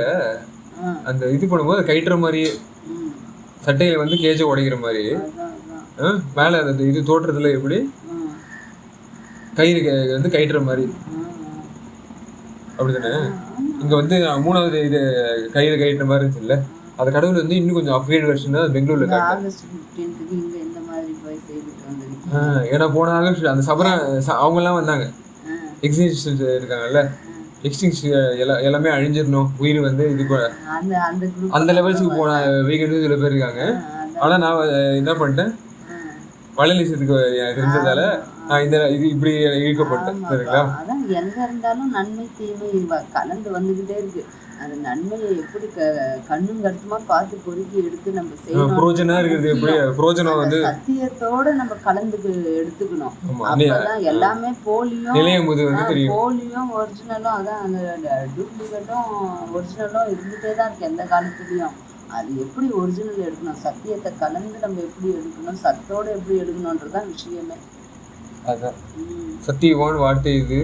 Speaker 1: அந்த இது பண்ணும்போது கைட்டுற மாதிரியே சட்டையில வந்து கேஜ உடைக்கிற மாதிரி மேல அந்த இது தோற்றத்துல எப்படி கயிறு வந்து கைட்டுற மாதிரி அப்படிதானே. இங்க வந்து 3வது இது கயிறு கயிட்டுற மாதிரி இருந்துச்சுல்ல, அது கடவுள் வந்து இன்னும் கொஞ்சம் அப்கிரேட் வெர்ஷன் தான் பெங்களூர்ல. ஏன்னா போன ஆகஸ்ட் அந்த சபரம் அவங்க எல்லாம் வந்தாங்க, எக்ஸிஸ்டன்ஸ் இருக்காங்கல்ல, எக்ஸ்டிங்ஸ் எல்லாமே அழிஞ்சிடணும், உயிர் வந்து இது அந்த லெவல்ஸுக்கு போன வீக்கெண்டு சில பேர் இருக்காங்க. ஆனா நான் என்ன பண்ணிட்டேன், வளலிசத்துக்கு தெரிஞ்சதால நான் இந்த இது இப்படி ஈர்க்கப்பட்டேன். சரிங்களா,
Speaker 2: அதான் எங்க இருந்தாலும் நன்மை தீமை கலந்து வந்துகிட்டே இருக்கு. அந்த நன்மையை எப்படி கண்ணும் கருத்துமா பார்த்து பொறுக்கி எடுத்து நம்ம செய்யணும்.
Speaker 1: புரோஜனா இருக்கிறது எப்படி புரோஜனம் வந்து
Speaker 2: சத்தியத்தோட நம்ம கலந்து எடுத்துக்கணும். அப்பதான் எல்லாமே போலியும் ஒரிஜினலும், அதான் அந்த டூப்ளிகேட்டும் ஒரிஜினலும் இருந்துட்டே தான் இருக்கு எந்த காலத்துலயும். அது எப்படி ஒரிஜினல் எடுக்கணும், சத்தியத்தை கலந்து நம்ம எப்படி எடுக்கணும், சத்தோட எப்படி எடுக்கணும்ன்றதான் விஷயமே.
Speaker 1: அதான் சத்தியவான் வார்த்தை இது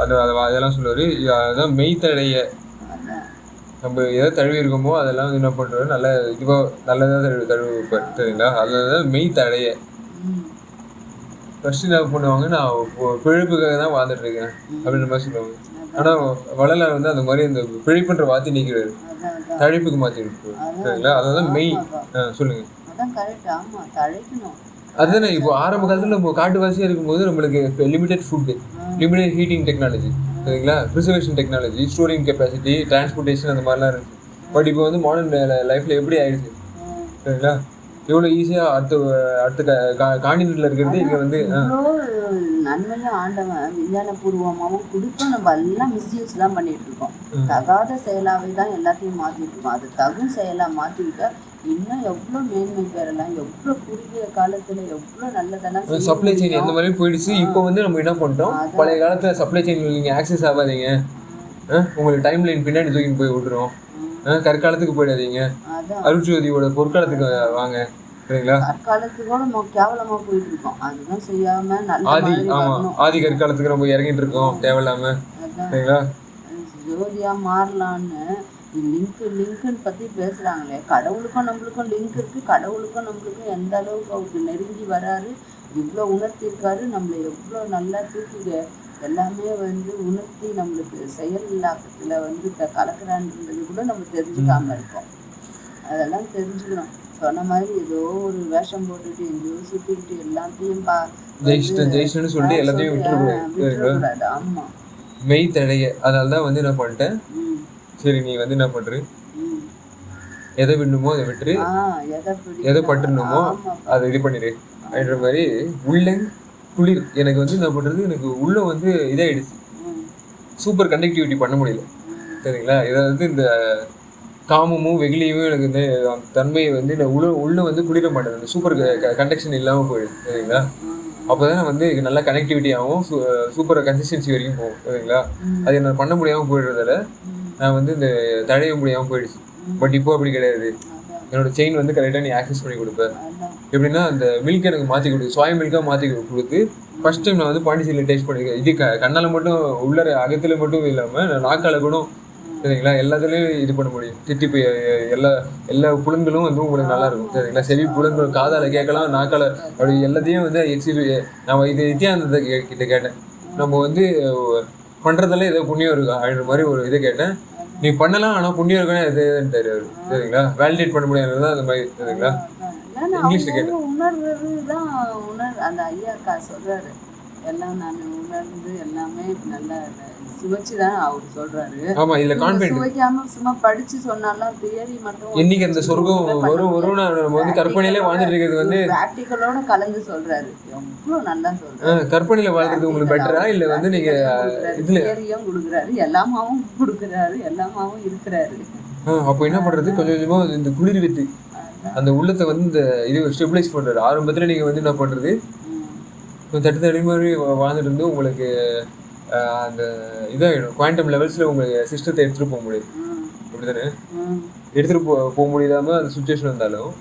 Speaker 1: அதெல்லாம் சொல்லுவாரு. அதான் மெய்த்தடைய நம்ம எதை தழுவி இருக்கோமோ அதெல்லாம் வந்து என்ன பண்றாரு, நல்ல இதுவா நல்லதாக தழுவிப்பார். சரிங்களா, அதுதான் மெய் தடைய. ஃபர்ஸ்ட் என்ன பண்ணுவாங்க, நான் பிழைப்புக்காக தான் வாழ்ந்துட்டு இருக்கேன் அப்படின்ற மாதிரி சொல்லுவாங்க. ஆனா வள்ளலார் வந்து அந்த மாதிரி அந்த பிழைப்புன்ற வார்த்தை நீக்கிறாரு, தழைப்புக்கு மாத்தி இருக்கு. சரிங்களா, அதான் மெய். சொல்லுங்க. அதுதானே இப்போ ஆரம்ப காலத்துல நம்ம காட்டுவாசியா இருக்கும்போது நம்மளுக்கு limited food, limited heating technology, சரிங்களா, preservation technology, storing capacity, transportation அந்த மாதிரிலாம் இருந்துச்சு. பட் இப்போ வந்து மாடர்ன் லைஃப்ல எப்படி ஆயிடுச்சு, சரிங்களா, எவ்வளோ ஈஸியா அடுத்த காண்டினென்ட்ல இருக்கிறது இங்க வந்து
Speaker 2: நன்மையும் ஆண்டவன் விஞ்ஞானபூர்வமாகவும் கொடுத்தும் நம்ம எல்லாம் மிஸ்யூஸ் தான் பண்ணிட்டு இருக்கோம். தகாத செயலாவே தான் எல்லாத்தையும் மாத்திட்டு இருக்கோம். அது தகு செயலா மாத்திக்கிட்டா இன்னும் எவ்வளோ மேன்மை பெறலாம், எவ்வளோ குறுகிய காலத்துல எவ்வளோ நல்லதெல்லாம்.
Speaker 1: சப்ளை செயின் எந்த மாதிரி போயிடுச்சு. இப்போ வந்து நம்ம என்ன பண்ணிட்டோம், பழைய காலத்துல சப்ளை செயின் நீங்க ஆக்சஸ் ஆகாதீங்க, உங்களுக்கு டைம் லைன் பின்னாடி தூக்கின்னு போய் விட்டுரும், கற்காலத்துக்கு போயிடாதீங்க, அருட்ஜோதியோட பொற்காலத்துக்கு வாங்க, சரிங்களா.
Speaker 2: கற்காலத்துக்கூட கேவலமா போயிட்டு இருக்கோம், அதுதான் செய்யாம
Speaker 1: ஆதி கற்காலத்துக்கு நம்ம இறங்கிட்டு இருக்கோம் தேவையில்லாம, சரிங்களா.
Speaker 2: ஜோதியா மாறலான்னு லிங்க்குன்னு பற்றி பேசுகிறாங்களே, கடவுளுக்கும் நம்மளுக்கும் லிங்க் இருக்குது. கடவுளுக்கும் நம்மளுக்கும் எந்த அளவுக்கு அவருக்கு நெருங்கி வராரு, இவ்வளோ உணர்த்தியிருக்காரு, நம்மளை எவ்வளோ நல்லா தூக்கி எல்லாமே வந்து உணர்த்தி நம்மளுக்கு செயலாக்கத்தில் வந்து கலக்கிறான்றது கூட நம்ம தெரிஞ்சுக்காமல் இருக்கோம். அதெல்லாம் தெரிஞ்சுக்கணும். சொன்ன மாதிரி ஏதோ ஒரு வேஷம் போட்டுட்டு எங்கேயோ சுற்றிக்கிட்டு எல்லாத்தையும்
Speaker 1: ஜெயிச்சுன்னு சொல்லிட்டு எல்லாத்தையும் விட்டுறக்கூடாது.
Speaker 2: ஆமாம்,
Speaker 1: மெய் தடைய. அதனால தான் வந்து என்ன பண்ணிட்டேன், சரி நீ வந்து என்ன பண்ற, எதை விடணுமோ அதை விட்டுரு, எதை பட்டுணுமோ அதை இது பண்ணிடு அப்படின்ற மாதிரி. உள்ள குளிர் எனக்கு வந்து என்ன பண்றது, எனக்கு உள்ள வந்து இதாயிடுச்சு, சூப்பர் கண்டக்டிவிட்டி பண்ண முடியல, சரிங்களா. இதை வந்து இந்த காமமும் வெகுளியும் எனக்கு வந்து தன்மையை வந்து உள்ள வந்து குளிர மாட்டேன், அந்த சூப்பர் கண்டக்ஷன் இல்லாமல் போயிடுது, சரிங்களா. அப்போதான் வந்து நல்லா கனெக்டிவிட்டி ஆகும், சூப்பர் கன்சிஸ்டன்சி வரைக்கும் போகும், சரிங்களா. அது என்ன பண்ண முடியாமல் போயிடுறதால நான் வந்து இந்த தழைய முடியாமல் போயிடுச்சு. பட் இப்போ அப்படி கிடையாது, என்னோட செயின் வந்து கரெக்டாக நீ ஆக்சஸ் பண்ணி கொடுப்பேன். எப்படின்னா அந்த மில்க் எனக்கு மாற்றி கொடுத்து, சோயா மில்காக மாற்றி கொடுத்து ஃபர்ஸ்ட் டைம் நான் வந்து பாண்டிச்சேரியில் டேஸ்ட் பண்ணியிருக்கேன். இது கண்ணால் மட்டும் உள்ளர அகத்தில் மட்டும் இல்லாமல் நாக்கால கூட, சரிங்களா, எல்லாத்துலேயும் இது பண்ண முடியும். திட்டிப்பு எல்லா புலன்களும் வந்து உங்களுக்கு நல்லா இருக்கும், சரிங்களா. செவி புலன்கள் காதால கேட்கலாம், நாக்கால அப்படி எல்லாத்தையும் வந்து நம்ம இது நித்யானந்த கிட்ட கேட்டேன், நம்ம வந்து பண்ணுறதெல்லாம் ஏதோ புண்ணியம் இருக்கா அப்படின்ற மாதிரி ஒரு இதை கேட்டேன். நீ பண்ணலாம், ஆனால் புண்ணியம் இருக்கானே எதுன்னு தெரியாது, சரிங்களா. வேலிடேட் பண்ண முடியாது அந்த மாதிரி, சரிங்களா. இங்கிலீஷ்ல கேட்டேன்.
Speaker 2: உணர்வு தான் அந்த ஐயா சொல்றாரு, எல்லாம் நான் உணர்ந்து எல்லாமே நல்லா சுவைச்சு தான் அவர் சொல்றாரு.
Speaker 1: ஆமா, இதுல கான்ஃபிடென்ட்
Speaker 2: சுவைக்காம சும்மா படிச்சு சொன்னாலும் தியரி மட்டும்
Speaker 1: இன்னைக்கு அந்த சொர்க்கம் வரும் நம்ம வந்து கற்பனையிலே வாழ்ந்துட்டு இருக்கிறது வந்து
Speaker 2: பிராக்டிக்கலோட கலந்து சொல்றாரு. எவ்வளவு நல்லா சொல்றாரு.
Speaker 1: கற்பனையில வாழ்றது உங்களுக்கு பெட்டரா இல்ல வந்து நீங்க இதுல
Speaker 2: தியரியும் கொடுக்குறாரு, எல்லாமாவும் கொடுக்குறாரு, எல்லாமாவும் இருக்கிறாரு.
Speaker 1: அப்போ என்ன பண்றது, கொஞ்சம் கொஞ்சமா இந்த குளிர் வித்து அந்த உள்ளத்தை வந்து இந்த இது ஸ்டெபிலைஸ் பண்றாரு. ஆரம்பத்துல நீங்க வந்து என்ன பண்றது, தட்டு மாதிரி வாழ்ந்துட்டு இருந்து உங்களுக்கு அந்த இதாகிடும். குவாண்டம் லெவல்ஸில் உங்களுக்கு சிஸ்டத்தை எடுத்துகிட்டு போக முடியும். அப்படி தானே எடுத்துகிட்டு போக முடியாமல் அந்த சுச்சுவேஷன் வந்தாலும்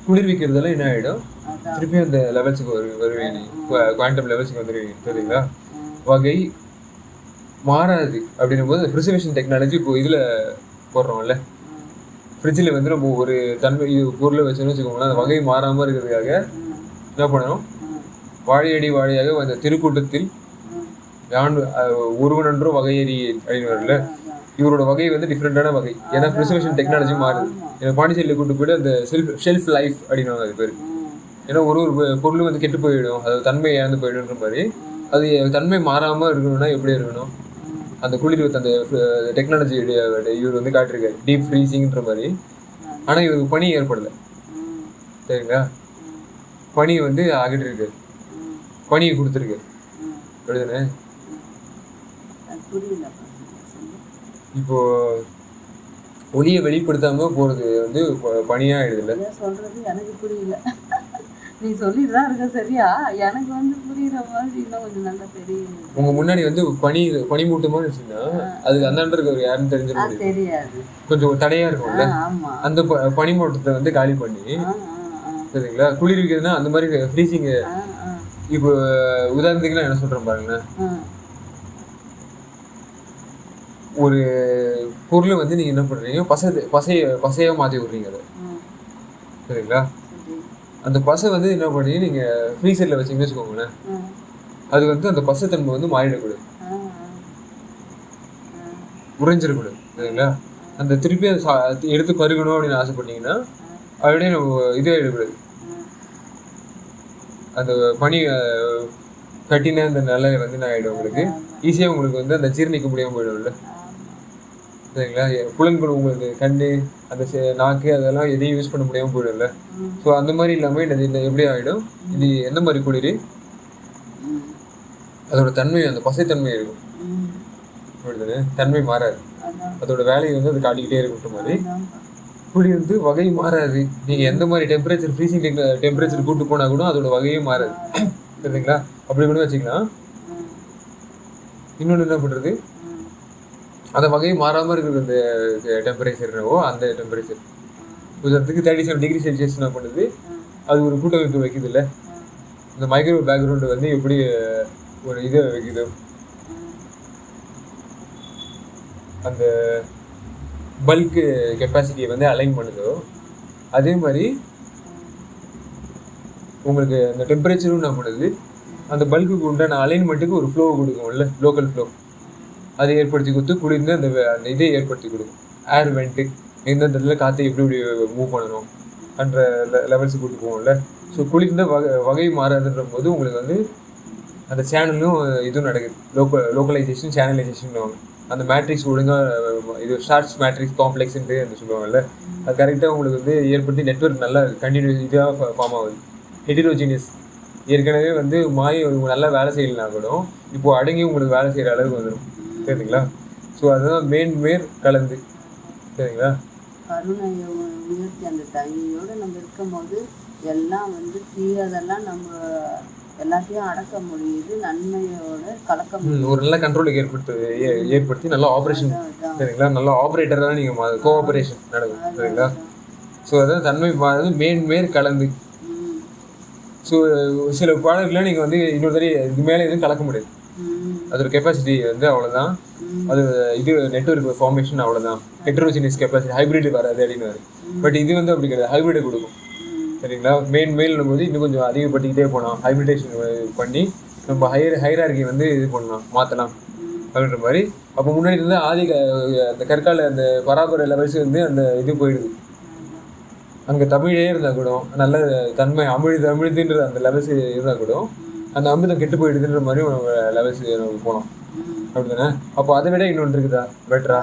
Speaker 1: குளிர்விக்கிறதெல்லாம் என்ன ஆகிடும், திருப்பியும் அந்த லெவல்ஸுக்கு வருவீங்க, குவாண்டம் லெவல்ஸுக்கு வந்துடுவீங்க. சரிங்களா? வகை மாறாது அப்படின்னும் போது ப்ரிசர்வேஷன் டெக்னாலஜி இப்போ இதில் போடுறோம்ல, ஃப்ரிட்ஜில் வந்து நம்ம ஒரு தன்மை பொருளை வச்சோன்னு வச்சுக்கோங்களேன், அந்த வகை மாறாமல் இருக்கிறதுக்காக என்ன பண்ணணும், வாழையடி வாழையாக அந்த திருக்கூட்டத்தில் யான் ஒருவனன்றோ வகையறி அப்படின்னு வரல, இவரோட வகை வந்து டிஃப்ரெண்டான வகை. ஏன்னா ப்ரிசர்வேஷன் டெக்னாலஜி மாறுது. ஏன்னா பாண்டிச்சேரியில் கூட்டு போய்ட்டு அந்த ஷெல்ஃப் லைஃப் அப்படின்னு அது பேர். ஏன்னா ஒரு பொருள் வந்து கெட்டு போயிடும், அது தன்மை இழந்து போயிடுன்ற மாதிரி. அது தன்மை மாறாமல் இருக்கணும்னா எப்படி இருக்கணும், அந்த குளிர் அந்த டெக்னாலஜி இவர் வந்து காட்டிருக்காரு, டீப் ஃப்ரீசிங்ன்ற மாதிரி. ஆனால் இவருக்கு பனி ஏற்படலை. சரிங்களா? பனி வந்து ஆகிட்டு இருக்கு, பனியை கொடுத்துருக்கு. அப்படிதானே? இப்போ ஒளியை வெளிப்படுத்தாம போறது வந்து பனியா ஆயிடுதுல்ல.
Speaker 2: சொல்றது எனக்கு புரியல, நீ சொல்லிட்டுதான் இருக்க. சரியா? எனக்கு வந்து புரியுற மாதிரி இன்னும் கொஞ்சம் நல்லா தெரியும்.
Speaker 1: உங்க முன்னாடி வந்து பனிமூட்டமா இருந்துச்சுன்னா அதுக்கு அந்தாண்ட இருக்க யாருன்னு தெரியாது, கொஞ்சம் தடையா இருக்கும்ல. அந்த பனிமூட்டத்தை வந்து காலி பண்ணி, சரிங்களா, குளிர்விக்கிறதுனா அந்த மாதிரி ஃப்ரீசிங். இப்போ உதாரணத்துக்குலாம் என்ன சொல்றேன் பாருங்களேன், ஒரு பொருளை வந்து நீங்க என்ன பண்றீங்க, பசையா மாத்தி விடுறீங்க அதை. சரிங்களா? அந்த பசை வந்து என்ன பண்ணி நீங்க ஃப்ரீசர்ல வச்சீங்கன்னு வச்சுக்கோங்களேன், அது வந்து அந்த பசைத்தன்மை வந்து மாறிடக்கூடாது, உறைஞ்சிடக்கூடாது. சரிங்களா? அந்த திருப்பி அதை எடுத்து பருகணும் அப்படின்னு ஆசைப்பட்டீங்கன்னா அப்படியே நம்ம இதே எடுக்கூடாது. அந்த பனி கட்டின அந்த நிலையை வந்து என்ன ஆகிடும், உங்களுக்கு ஈஸியாக உங்களுக்கு வந்து அந்த ஜீரணிக்க முடியாமல் போயிடும்ல. சரிங்களா? புலன்கள் உங்களுக்கு கண், அந்த நாக்கு, அதெல்லாம் எதையும் யூஸ் பண்ண முடியாமல் போயிடும்ல. ஸோ அந்த மாதிரி இல்லாமல் இது எப்படி ஆகிடும், இது எந்த மாதிரி குளிர், அதோட தன்மை அந்த பசைத்தன்மை இருக்கும். அப்படிதானே? தன்மை மாறாது, அதோட வேலையை வந்து அது காட்டிக்கிட்டே இருக்குன்ற மாதிரி. குளிர் வந்து வகை மாறாது. நீங்கள் எந்த மாதிரி டெம்பரேச்சர், ஃப்ரீசிங் டெம்பரேச்சர் கூட்டு போனால் கூட அதோட வகையும் மாறாது. சரிங்களா? அப்படி கூட வச்சுக்கலாம். இன்னொன்று என்ன பண்ணுறது, அந்த வகையை மாறாமல் இருக்கிற அந்த டெம்பரேச்சர்னவோ அந்த டெம்பரேச்சர் உதாரணத்துக்கு 37 டிகிரி செல்சியஸ் என்ன பண்ணுது, அது ஒரு கூட்டமைப்பு வைக்குது இல்லை. இந்த மைக்ரோ பேக்ரவுண்டு வந்து எப்படி ஒரு இதை வைக்குது, அந்த பல்க்கு கெப்பாசிட்டியை வந்து அலைன் பண்ணுதோ அதே மாதிரி உங்களுக்கு அந்த டெம்பரேச்சரும் என்ன பண்ணுது, அந்த பல்குக்கு உண்டான அலைன்மெண்ட்டுக்கு ஒரு ஃப்ளோ கொடுக்கும்ல, லோக்கல் ஃப்ளோ, அதை ஏற்படுத்தி கொடுத்து குளிர்ந்து அந்த இதை ஏற்படுத்தி கொடுக்கும். ஏர் வெண்ட்டு எந்தெந்த இடத்துல காற்றை எப்படி எப்படி மூவ் பண்ணணும் அன்ற லெவல்ஸு கூட்டு போகும்ல. ஸோ குளிர்ந்த வகை மாறாதுன்ற போது உங்களுக்கு வந்து அந்த சேனலும் இதுவும் நடக்குது, லோக்கலைசேஷன், சேனலைசேஷன். அந்த மேட்ரிக்ஸ் ஒழுங்காக இது ஷார்ட்ஸ் மேட்ரிக்ஸ் காம்ப்ளெக்ஸ்ன்ட்டு அந்த சொல்லுவாங்கல்ல, அது கரெக்டாக உங்களுக்கு வந்து ஏற்படுத்தி நெட்வொர்க் நல்லா கண்டினியூஸ் இதாக ஃபார்ம் ஆகுது. ஹெட்டிரோஜினியஸ் ஏற்கனவே வந்து நல்லா வேலை செய்யலைனா கூட இப்போது அடங்கி உங்களுக்கு வேலை செய்கிற அளவுக்கு வந்துடும். சரிங்களா? ஸோ அதுதான் மேன்மேற் கலந்து. சரிங்களா?
Speaker 2: கருணையை உயர்த்தி அந்த தண்ணியோடு நம்ம இருக்கும் போது எல்லாம் வந்து தீயதெல்லாம் நம்ம எல்லாத்தையும் அடக்க முடியுது, நன்மையோட கலக்க முடியும்.
Speaker 1: ஒரு நல்ல கண்ட்ரோலுக்கு ஏற்படுத்தி நல்லா ஆப்ரேஷன். சரிங்களா? நல்லா ஆப்ரேட்டராக நீங்கள் கோஆப்ரேஷன் நடக்கும். சரிங்களா? ஸோ அதான் தன்மை மேன்மேற் கலந்து. ஸோ சில ப்ராடக்ட்லாம் நீங்கள் வந்து இன்னொரு தடவை இது மேலே எதுவும் கலக்க முடியாது, அதோட கெப்பாசிட்டி வந்து அவ்வளோதான். அது இது நெட்வொர்க் ஃபார்மேஷன் அவ்வளோதான், ஹெட்ரோஜினியஸ் கெப்பாசிட்டி, ஹைப்ரிட் வராது அப்படின்னு. பட் இது வந்து அப்படி கிடையாது, ஹைப்ரிடை கொடுக்கும். சரிங்களா? மேலும் போது இன்னும் கொஞ்சம் அதிகப்பட்டுக்கிட்டே போகலாம், ஹைப்ரிடேஷன் பண்ணி நம்ம ஹைரார்கி வந்து இது பண்ணலாம், மாற்றலாம் அப்படின்ற மாதிரி. அப்போ முன்னாடி வந்து அந்த கற்கால அந்த பராபர லெவல்ஸ் வந்து அந்த இது போயிடுது. அங்கே தமிழே இருந்தால் கூட நல்ல தன்மை அமிழ்துன்ற அந்த லெவல்ஸ் இருந்தால் கூட அந்த அமிர்தம் கெட்டு போயிடுதுன்ற மாதிரி லெவல்ஸ் நமக்கு போனோம் அப்படிதானே. அப்போ அதை விட இன்னொன்று இருக்குதா பெட்டரா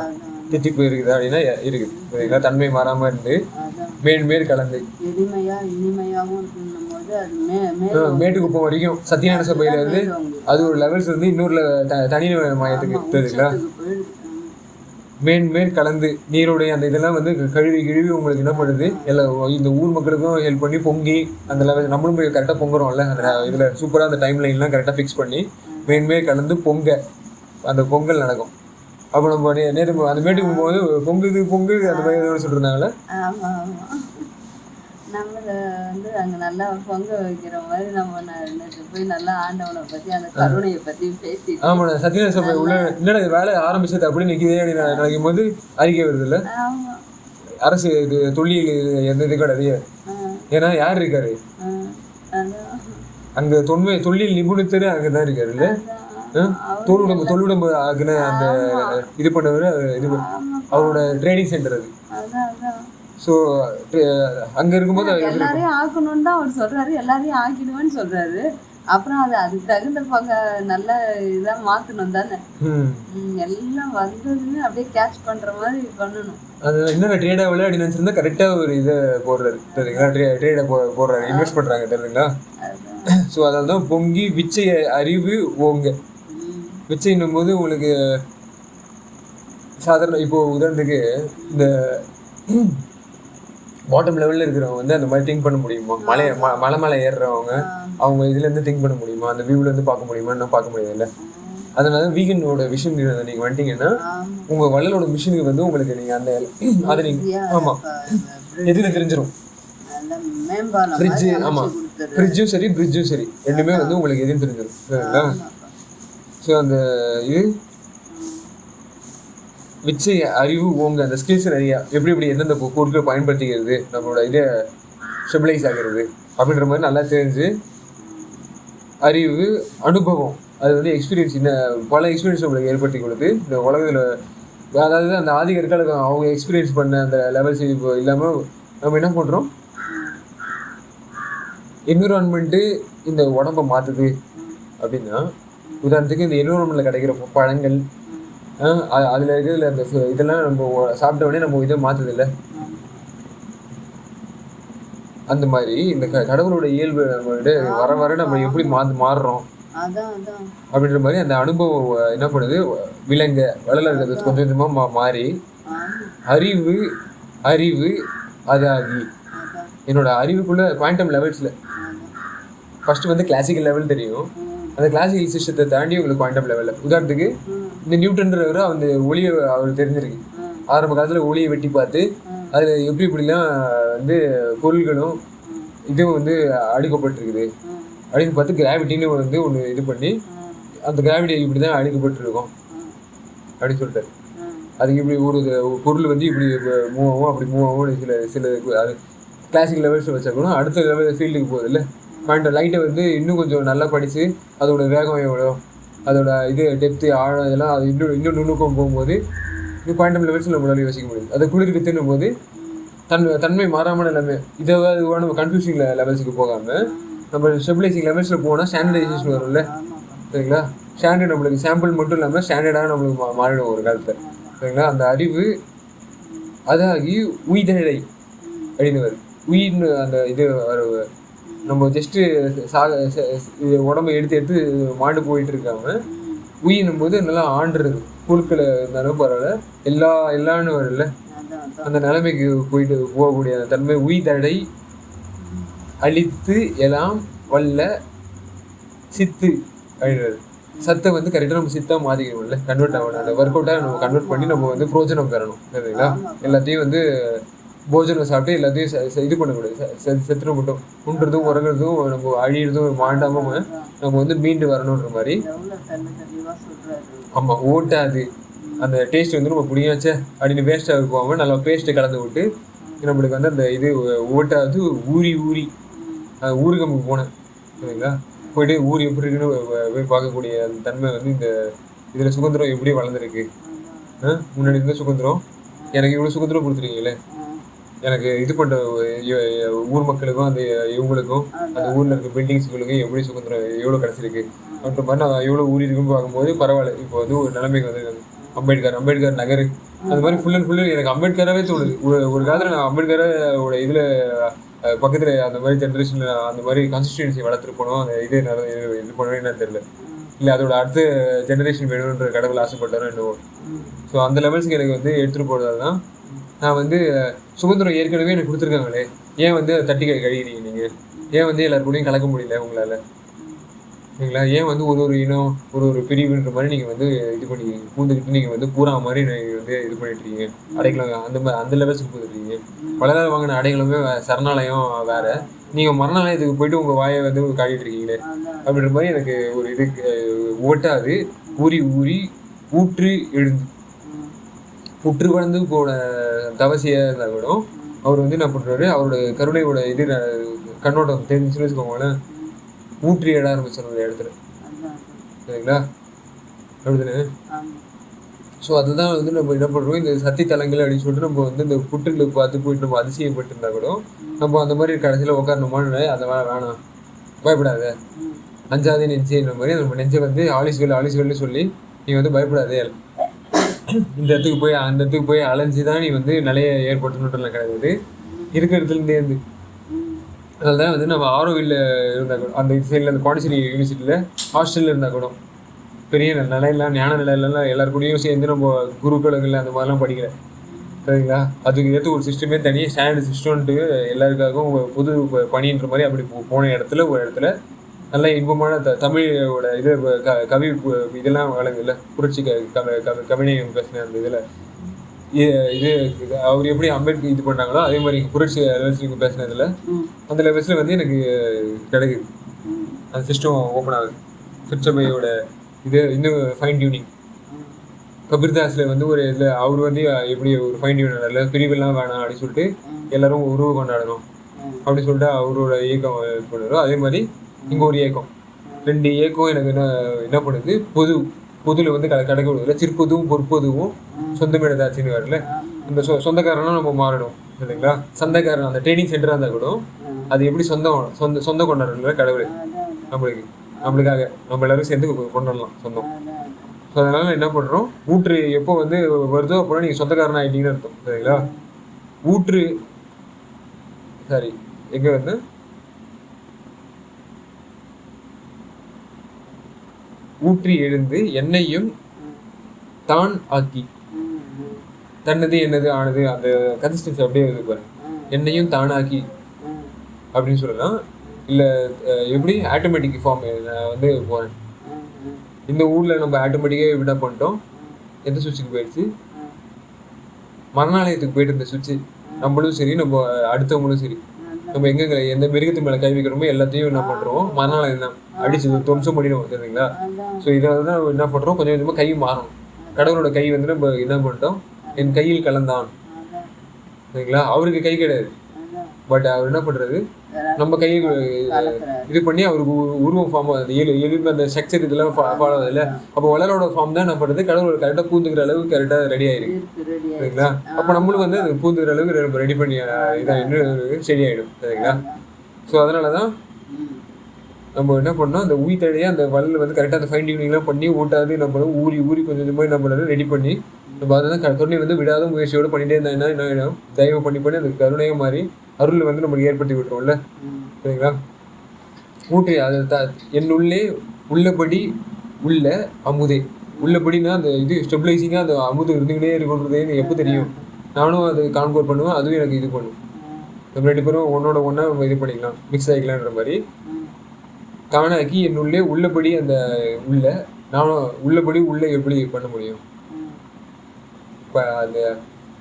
Speaker 1: தித்திப்பு இருக்குதா அப்படின்னா இருக்குது. சரிங்களா, தன்மை மாறாம இருந்து மேன்மேல் கலந்து
Speaker 2: எளிமையா இனிமையாகவும் இருக்குன்னும் போது அது
Speaker 1: மேட்டுக்குப்பம் வரைக்கும் சத்தியநாராயண சபையில இருந்து அது ஒரு லெவல்ஸ் வந்து இன்னொரு தனி மாயத்துக்கு இருக்குதுங்களா. மேன்மேல் கலந்து நீருடைய அந்த இதெல்லாம் வந்து கழுவி உங்களுக்கு என்ன பண்ணுது, எல்லாம் இந்த ஊர் மக்களுக்கும் ஹெல்ப் பண்ணி பொங்கி அந்த லெவல் நம்மளும் போய் கரெக்டாக பொங்குறோம்ல அந்த இதில் சூப்பராக அந்த டைம் லைன்லாம் கரெக்டாக ஃபிக்ஸ் பண்ணி மேன்மேல் கலந்து அந்த பொங்கல் நடக்கும். அப்போ நம்ம நேற்று அந்த மேட்டுக்கு போகும்போது பொங்குது அந்த மாதிரி சொல்லிருந்தாங்களே.
Speaker 2: நம்மளை வந்து அங்கே நல்லா பொங்க வைக்கிற மாதிரி நம்ம நேற்று போய் நல்லா ஆண்டவனை பற்றி அந்த கருணையை பற்றி பேசி
Speaker 1: ஆமாண்ணா சத்தியநாராயண சபை உள்ள என்னடா வேலை ஆரம்பிச்சது அப்படின்னு நிற்கிதே நினைக்கும் போது அறிக்கை வருது இல்லை. அரசு இது தொழில் எந்த இது கிடையாது. ஏன்னா யார் இருக்காரு அங்கே தொழில் நிபுணத்தர் அங்கே தான் இருக்காரு இல்லை. தொழிலுடம்பு ஆகுன அந்த இது பண்ணவர் இது அவரோட ட்ரைனிங் சென்டர் அது. ஸோ அங்கே இருக்கும்போது
Speaker 2: எல்லாரையும் ஆக்கணும்னு தான் அவர் சொல்றாரு, எல்லாரையும் ஆக்கிடுவேன்னு சொல்றாரு. அப்புறம் அதுக்கு தகுந்த நல்ல இதாக மாற்றணும் தானே. எல்லாம் வந்ததுன்னு அப்படியே கேட்ச் பண்ற மாதிரி பண்ணணும்.
Speaker 1: அது என்னென்ன ட்ரேடா விளையாடி நினச்சிருந்தா கரெக்டாக ஒரு இதை போடுறாரு தெரியுங்களா. ட்ரேடை போடுறாரு, இன்வெஸ்ட் பண்ணுறாங்க தெரியுங்களா. ஸோ அதனால தான் பொங்கி விச்சை அறிவு ஓங்க. விச்சைன்னும் போது உங்களுக்கு சாதாரண இப்போ உதாரணத்துக்கு இந்த பாட்டம் லெவலில் இருக்கிறவங்க வந்து அந்த மாதிரி திங்க் பண்ண முடியுமா. மலை மேலே ஏறுறவங்க அவங்க இதுலேருந்து திங்க் பண்ண முடியுமா, அந்த வியூலேருந்து பார்க்க முடியுமா, இன்னும் பார்க்க முடியாது இல்லை. அதனால வீகனோட விஷன் நீங்கள் வந்துட்டீங்கன்னா உங்கள் வள்ளலோட மிஷினுக்கு வந்து உங்களுக்கு நீங்கள் அந்த அதை நீங்கள் ஆமாம் எதுன்னு தெரிஞ்சிடும். ஃப்ரிட்ஜு ஆமாம் ஃப்ரிட்ஜும் சரி ஃப்ரிட்ஜும் சரி ரெண்டுமே வந்து உங்களுக்கு எதுன்னு தெரிஞ்சிடும் சரிங்களா. ஸோ அந்த இது விச்சை அறிவு ஓங்க அந்த ஸ்கில்ஸ் நிறையா எப்படி எந்தெந்த பொருட்களை பயன்படுத்திக்கிறது நம்மளோட இதை ஸ்டெபிளைஸ் ஆகிறது அப்படின்ற மாதிரி நல்லா தெரிஞ்சு அறிவு அனுபவம் அது வந்து எக்ஸ்பீரியன்ஸ் பல எக்ஸ்பீரியன்ஸ் உங்களுக்கு ஏற்படுத்தி கொடுத்து இந்த உலகத்தில் அதாவது அந்த ஆதிகர்களுக்கு அவங்க எக்ஸ்பீரியன்ஸ் பண்ண அந்த லெவல்ஸ் இப்போ இல்லாமல் நம்ம என்ன பண்ணுறோம் என்விரான்மெண்ட்டு இந்த உடம்பை மாற்றுது அப்படின்னா உதாரணத்துக்கு இந்த என்விரான்மெண்ட்டில் கிடைக்கிற பழங்கள் அதில் இருக்கிறதுல அந்த இதெல்லாம் நம்ம சாப்பிட்ட உடனே நம்ம இதை மாற்றுதில்லை. அந்த மாதிரி இந்த கடவுளோட இயல்பு நம்மகிட்ட வர நம்ம எப்படி மாறுறோம் அப்படின்ற மாதிரி அந்த அனுபவம் என்ன பண்ணுது விலங்க வளர்றது கொஞ்சம் கொஞ்சமாக மாறி அறிவு அதாகி என்னோட அறிவுக்குள்ள குவாண்டம் லெவல்ஸில் ஃபர்ஸ்ட் வந்து கிளாசிக்கல் லெவல் தெரியும். அந்த கிளாசிக்கல் சிஸ்டத்தை தாண்டி உங்களுக்கு குவாண்டம் லெவலில் உதாரணத்துக்கு இந்த நியூட்டன்றவர் அந்த ஒளியை அவர் தெரிஞ்சிருக்கு. ஆரம்ப காலத்தில் ஒளியை வெட்டி பார்த்து அதில் இப்படிலாம் வந்து பொருள்களும் இதுவும் வந்து அடுக்கப்பட்டிருக்குது அப்படின்னு பார்த்து கிராவிட்டின்னு வந்து ஒன்று இது பண்ணி அந்த கிராவிட்டி இப்படி தான் அடுக்கப்பட்டிருக்கோம் அப்படின்னு சொல்லிட்டாரு. அதுக்கு இப்படி ஒரு பொருள் வந்து இப்படி மூவ் ஆகும் அப்படி மூவ் ஆகும் சில அது கிளாசிக்கல் லெவல்ஸில் வச்சாக்கணும். அடுத்த லெவல் ஃபீல்டுக்கு போகுது இல்லை. பாயிண்ட் லைட்டை வந்து இன்னும் கொஞ்சம் நல்லா படித்து அதோட வேகம் எவ்வளோ அதோட இது டெப்த்து ஆழம் இதெல்லாம் அது இன்னும் நுணுக்கம் போகும்போது இன்னும் குவாண்டம் லெவல்ஸில் நம்மளால யோசிக்க முடியும். அதை குளிர் வித்துன்னும் போது தன்மை மாறாமல் எல்லாமே இதுவான கன்ஃபியூசிங் லெவல்ஸுக்கு போகாமல் நம்ம ஸ்டெபிளைசிங் லெவல்ஸில் போனால் ஸ்டாண்டர்டைசேஷன் வரும்ல சரிங்களா. ஸ்டாண்டர்ட் நம்மளுக்கு சாம்பிள் மட்டும் இல்லாமல் ஸ்டாண்டர்டாக நம்மளுக்கு மாறிடும் ஒரு காலத்தில் சரிங்களா. அந்த அறிவு அதாகி உயிர்தழை அப்படின்னு வருது. உயிர்னு அந்த இது நம்ம ஜஸ்ட்டு உடம்பை எடுத்து மாண்டு போயிட்டு இருக்காம உயிரினும் போது நல்லா ஆண்டுறது பொருட்களை இருந்தாலும் பரவாயில்ல எல்லான்னு வரல அந்த நிலைமைக்கு போயிட்டு போகக்கூடிய அந்த தன்மை உயிர் தடை அழித்து எல்லாம் வல்ல சித்து அப்படின்றது. சத்தை வந்து கரெக்டாக நம்ம சித்தாக மாற்றிக்கணும்ல கன்வெர்ட் ஆகணும். அந்த ஒர்க் அவுட்டாக நம்ம கன்வெர்ட் பண்ணி நம்ம வந்து பிரோஜனம் பெறணும் சரிங்களா. எல்லாத்தையும் வந்து போஜனம் சாப்பிட்டு எல்லாத்தையும் இது பண்ணக்கூடாது. செத்துற மட்டும் உண்றதும் உறங்குறதும் நம்ம அழியிறதும் மாண்டாமல் நம்ம வந்து மீண்டு வரணுன்ற மாதிரி. ஆமாம் ஓட்டாது அந்த டேஸ்ட் வந்து நம்ம பிடிக்காச்சே அப்படின்னு வேஸ்ட்டாக போகாமல் நல்லா பேஸ்ட்டு கலந்து விட்டு நம்மளுக்கு வந்து அந்த இது ஓட்டாது ஊறி ஊறுகமுக்கு போனேன் சரிங்களா. போயிட்டு ஊர் எப்படி இருக்குன்னு போய் பார்க்கக்கூடிய அந்த தன்மை வந்து இந்த இதில் சுதந்திரம் எப்படி வளர்ந்துருக்கு. முன்னாடி இருந்த சுதந்திரம் எனக்கு இவ்வளோ சுதந்திரம் கொடுத்துருக்கீங்களே எனக்கு இது பண்ற ஊர் மக்களுக்கும் அந்த இவங்களுக்கும் அந்த
Speaker 2: அதான்
Speaker 1: ஊர்ல இருக்க பில்டிங்ஸ்களுக்கும் எப்படி சுதந்திரம் எவ்வளவு கிடைச்சிருக்கு அப்படின்ற மாதிரி நான் எவ்வளவு ஊறி இருக்குன்னு பார்க்கும்போது பரவாயில்ல. இப்போ வந்து ஒரு நிலைமைக்கு வந்து அம்பேத்கர் நகர் அந்த மாதிரி ஃபுல் அண்ட் ஃபுல்லு எனக்கு அம்பேத்கராகவே தோணுது. ஒரு காலத்துல நான் அம்பேத்கரோட இதுல பக்கத்துல அந்த மாதிரி ஜென்ரேஷன்ல அந்த மாதிரி கான்ஸ்டிடியூன்சி வளர்த்துட்டு போனோம். அந்த இது இது பண்ணவே என்னன்னு தெரியல. இல்லை அதோட அடுத்த ஜெனரேஷன் வேணுன்ற கடவுள் ஆசைப்பட்டாரோ என்னவோ. ஸோ அந்த லெவல்ஸ்க்கு எனக்கு வந்து எடுத்துகிட்டு போகிறதால தான் நான் வந்து சுதந்திரம் ஏற்கனவே எனக்கு கொடுத்துருக்காங்களே, ஏன் வந்து தட்டி கழிக்கிறீங்க நீங்கள்? ஏன் வந்து எல்லாரு கூடயும் கலக்க முடியல உங்களால்? சரிங்களா? ஏன் வந்து ஒரு இனம் ஒரு பிரிவுன்ற மாதிரி நீங்கள் வந்து இது பண்ணி பூந்துக்கிட்டு நீங்கள் வந்து பூரா மாதிரி நீங்கள் வந்து இது பண்ணிட்டுருக்கீங்க, அடைக்கலம் அந்த லெவல்ஸுக்கு போயிட்டுருக்கீங்க. பலரால் வாங்கின அடைகளுமே சரணாலயம் வேற, நீங்கள் மரணாலயத்துக்கு போயிட்டு உங்கள் வாயை வந்து காட்டிட்டு இருக்கீங்களே அப்படின்ற மாதிரி எனக்கு ஒரு இது ஓட்டாது. ஊறி ஊற்றி எழுந்து புற்று வளர்ந்து போன தவசியாக இருந்தால் கூட அவர் வந்து என்ன பண்ணுறாரு, அவரோட கருணையோட இது கண்ணோட்டம் தெரிஞ்சுன்னு வச்சுக்கோங்களேன், ஊற்றி எட ஆரம்பிச்சிடும் அந்த இடத்துல. சரிங்களா? அப்படிதானே? ஸோ அதுதான் வந்து நம்ம என்ன பண்ணுறோம், இந்த சத்தி தலங்கள் அப்படின்னு சொல்லிட்டு நம்ம வந்து இந்த புற்றுகளை பார்த்து போயிட்டு நம்ம அதிசயப்பட்டு இருந்தால் கூட நம்ம அந்த மாதிரி கடைசியில் உட்காரணுமான்னு அதை வேணாம், பயப்படாத, அஞ்சாதே நெஞ்சேன்ற மாதிரி நம்ம நெஞ்சை வந்து ஆலிஸ்வெல்னு சொல்லி நீ வந்து பயப்படாதே, இந்த இடத்துக்கு போய் அந்த இடத்துக்கு போய் அலைஞ்சு தான் நீ வந்து நிலைய ஏற்படுத்தணுன்றலாம் கிடையாது, இருக்கிற இடத்துலேருந்தே இருந்து. அதனால தான் வந்து நம்ம ஆரோவில் இருந்தால் கூட அந்த சைடில் அந்த பாண்டிச்சேரி யூனிவர்சிட்டியில் ஹாஸ்டலில் இருந்தால் கூட பெரிய நிலையெல்லாம் ஞான நிலையிலலாம் எல்லாருக்கூடையும் சேர்ந்து நம்ம குருக்களுங்கள் அந்த மாதிரிலாம் படிக்கிறேன். சரிங்களா? அதுக்கு ஏற்ற ஒரு சிஸ்டமே தனியாக ஸ்டாண்டர்ட் சிஸ்டம்ன்ட்டு எல்லாருக்காகவும் பொது பணின்ற மாதிரி அப்படி போன இடத்துல ஒரு இடத்துல நல்ல இன்பமான தமிழோட இது கவி இதெல்லாம் வழங்குதுல்ல, புரட்சி கவிஞர் பேசின அந்த இதில் இது அவர் எப்படி அம்பேத்கர் இது பண்ணாங்களோ அதே மாதிரி புரட்சி லெவல்ஸ்க்கு பேசினதில் அந்த லெவல்ஸில் வந்து எனக்கு கிடைக்குது. அந்த சிஸ்டம் ஓப்பன் ஆகுது. திருச்சபையோட இது இன்னும் ஃபைன் டியூனிங். கபீர்தாஸில் வந்து ஒரு இதில் அவர் வந்து எப்படி ஒரு ஃபைன் டியூனிங் இல்லை, பிரிவெல்லாம் வேணாம் அப்படின்னு சொல்லிட்டு எல்லாரும் உருவ கொண்டாடணும் அப்படின்னு சொல்லிட்டு அவரோட இயக்கம் பண்ணுறோம். அதே மாதிரி இங்கே ஒரு இயக்கம், 2 இயக்கம் எனக்கு என்ன பண்ணுது, பொதுவில் வந்து கடக்க விடுதில்ல, சிற்பதுவும் பொற்பதுவும் சொந்தமிடதாச்சுன்னு வரல. இந்த சொந்தக்காரனும் நம்ம மாறணும் இல்லைங்களா? சொந்தக்காரன் அந்த ட்ரைனிங் சென்டராக இருந்தால் கூட அது எப்படி சொந்த கொண்டாடணும்ல கடவுள் நம்மளுக்காக நம்ம எல்லாரும் சேர்ந்து கொண்டாடலாம் சொந்தம். ஸோ அதனால என்ன பண்ணுறோம், ஊற்று எப்போ வந்து வருதோ அப்போ நீங்கள் சொந்தக்காரன் ஆகிட்டீங்கன்னு அர்த்தம். சரிங்களா? ஊற்று சாரி எங்கே வந்து ஊற்றி எழுந்து என்னையும் தான் ஆக்கி, தன்னது என்னது ஆனது அந்த கன்சிஸ்டன்சி அப்படியே இருக்கு பாருங்க. என்னையும் தானாக்கி அப்படின்னு சொல்லலாம். இல்லை எப்படி ஆட்டோமேட்டிக் ஃபார்ம் நான் வந்து போகிறேன். இந்த ஊரில் நம்ம ஆட்டோமேட்டிக்காக என்ன பண்ணிட்டோம், எந்த சுவிட்சுக்கு போயிடுச்சு, மரணாலயத்துக்கு போயிட்டு இருந்த சுவிட்சு நம்மளும் சரி நம்ம அடுத்தவங்களும் சரி நம்ம எங்கே எந்த மிருகத்து மேலே கை வைக்கிறோமோ எல்லாத்தையும் என்ன பண்ணுறோம், மரணாலயம் தான் அடிச்சு துவம்சம் பண்ணிடுவோம். சரிங்களா? ஸோ இதில் தான் என்ன பண்ணுறோம், கொஞ்சம் கொஞ்சமாக கை மாறணும். கடவுளோட கை வந்து நம்ம என்ன பண்ணிட்டோம், என் கையில் கலந்தான். சரிங்களா? அவருக்கு கை கிடையாது, பட் அவர் என்ன பண்ணுறது, நம்ம கையை இது பண்ணி அவருக்கு உருவம் ஃபார்ம் அந்த எலும்பு அந்த ஸ்ட்ரக்சர் இதெல்லாம் ஃபாலோ ஆகுதுல்ல. அப்போ வளரோட ஃபார்ம் தான் என்ன பண்ணுறது, கடவுளோட கரெக்டாக பூந்துக்கிற அளவுக்கு கரெக்டாக ரெடி ஆயிருக்கு. சரிங்களா? அப்போ நம்மளும் வந்து அது பூந்துக்கிற அளவுக்கு ரெடி பண்ணி இதான் இன்னும் செடி ஆகிடும். சரிங்களா? ஸோ அதனால தான் நம்ம என்ன பண்ணோம், அந்த உயிர்த்தடையே அந்த வல்லில் வந்து கரெக்டாக அந்த ஃபைன் டியூனிங்லாம் பண்ணி ஊட்டாது நம்ம ஊறி கொஞ்சம் கொஞ்சமாக என்ன பண்ணுறது ரெடி பண்ணி நம்ம அதை தான் கருணை வந்து விடாத முயற்சியோடு பண்ணிகிட்டே இருந்தாங்கன்னா என்ன ஆகிடும், தயவு பண்ணி அந்த கருணையை மாதிரி அருள் வந்து நம்மளுக்கு ஏற்படுத்தி விட்டுருவோம்ல. சரிங்களா? ஊற்றி அதை என்னுள்ளே உள்ளபடி உள்ள அமுதே, உள்ளபடினா அந்த இது ஸ்டெபிளைசிங்காக அந்த அமுது இருந்துக்கிட்டே இருக்குன்றது எனக்கு எப்போ தெரியும், நானும் அது கான்கோர் பண்ணுவேன், அதுவும் எனக்கு இது பண்ணும். நம்ம 2 பேரும் ஒன்றா இது பண்ணிக்கலாம், மிக்ஸ் ஆகிக்கலான்ற மாதிரி தானாக்கி என்னுள்ளே உள்ளபடி அந்த உள்ள நானும் உள்ளபடி உள்ள எப்படி பண்ண முடியும். இப்போ அந்த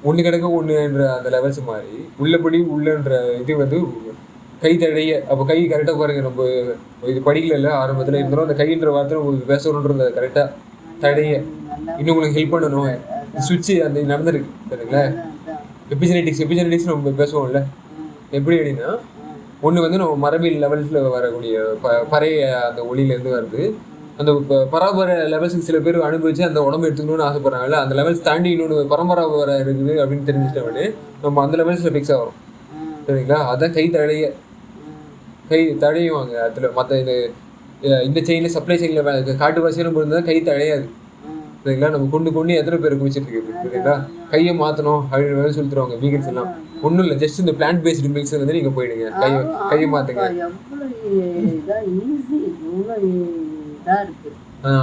Speaker 1: ஒன்று கிடக்க ஒன்றுன்ற அந்த லெவல்ஸ் மாதிரி உள்ளபடி உள்ளன்ற இது வந்து கை தடைய. அப்போ கை கரெக்டாக பாருங்கள், நம்ம இது படிக்கல ஆரம்பத்தில் இருந்தாலும் அந்த கைன்ற வார்த்தை உங்களுக்கு பேசணுன்றது கரெக்டாக தடைய இன்னும் உங்களுக்கு ஹெல்ப் பண்ணணும். சுவிட்சு அந்த நடந்திருக்கு. சரிங்களா? எபிஜெனடிக்ஸ் நம்ம பேசுவோம்ல, எப்படி அப்படின்னா ஒன்று வந்து நம்ம மரபியல் லெவல்ஸில் வரக்கூடிய பறைய அந்த ஒளியிலேருந்து வருது, அந்த பராபர லெவல்ஸுக்கு சில பேர் அனுபவிச்சு அந்த உடம்பு எடுத்துக்கணும்னு ஆசைப்படுறாங்கல்ல, அந்த லெவல்ஸ் தாண்டி இன்னொன்று பரம்பராபர இருக்குது அப்படின்னு தெரிஞ்சுட்டோம்னே நம்ம அந்த லெவல்ஸில் ஃபிக்ஸ் ஆகிறோம். சரிங்களா? அதான் கை தழையுவாங்க. அதில் மற்ற இந்த செயினில் சப்ளை செயினில் காட்டு வாசியும் போயிருந்தா கை தழையாது. சரிங்களா? நம்ம கொண்டு எத்தனை பேர் குடிச்சிட்டு இருக்கு. சரிங்களா? கையை மாற்றணும் அப்படின்னு சொல்லி தருவாங்க வீகன்ஸ் எல்லாம். ஒன்றும் இல்லை, ஜஸ்ட் இந்த பிளான்ட் பேஸ்டு மில்க்ஸ் வந்து நீங்கள் போயிடுங்க, கையை மாற்றுங்க.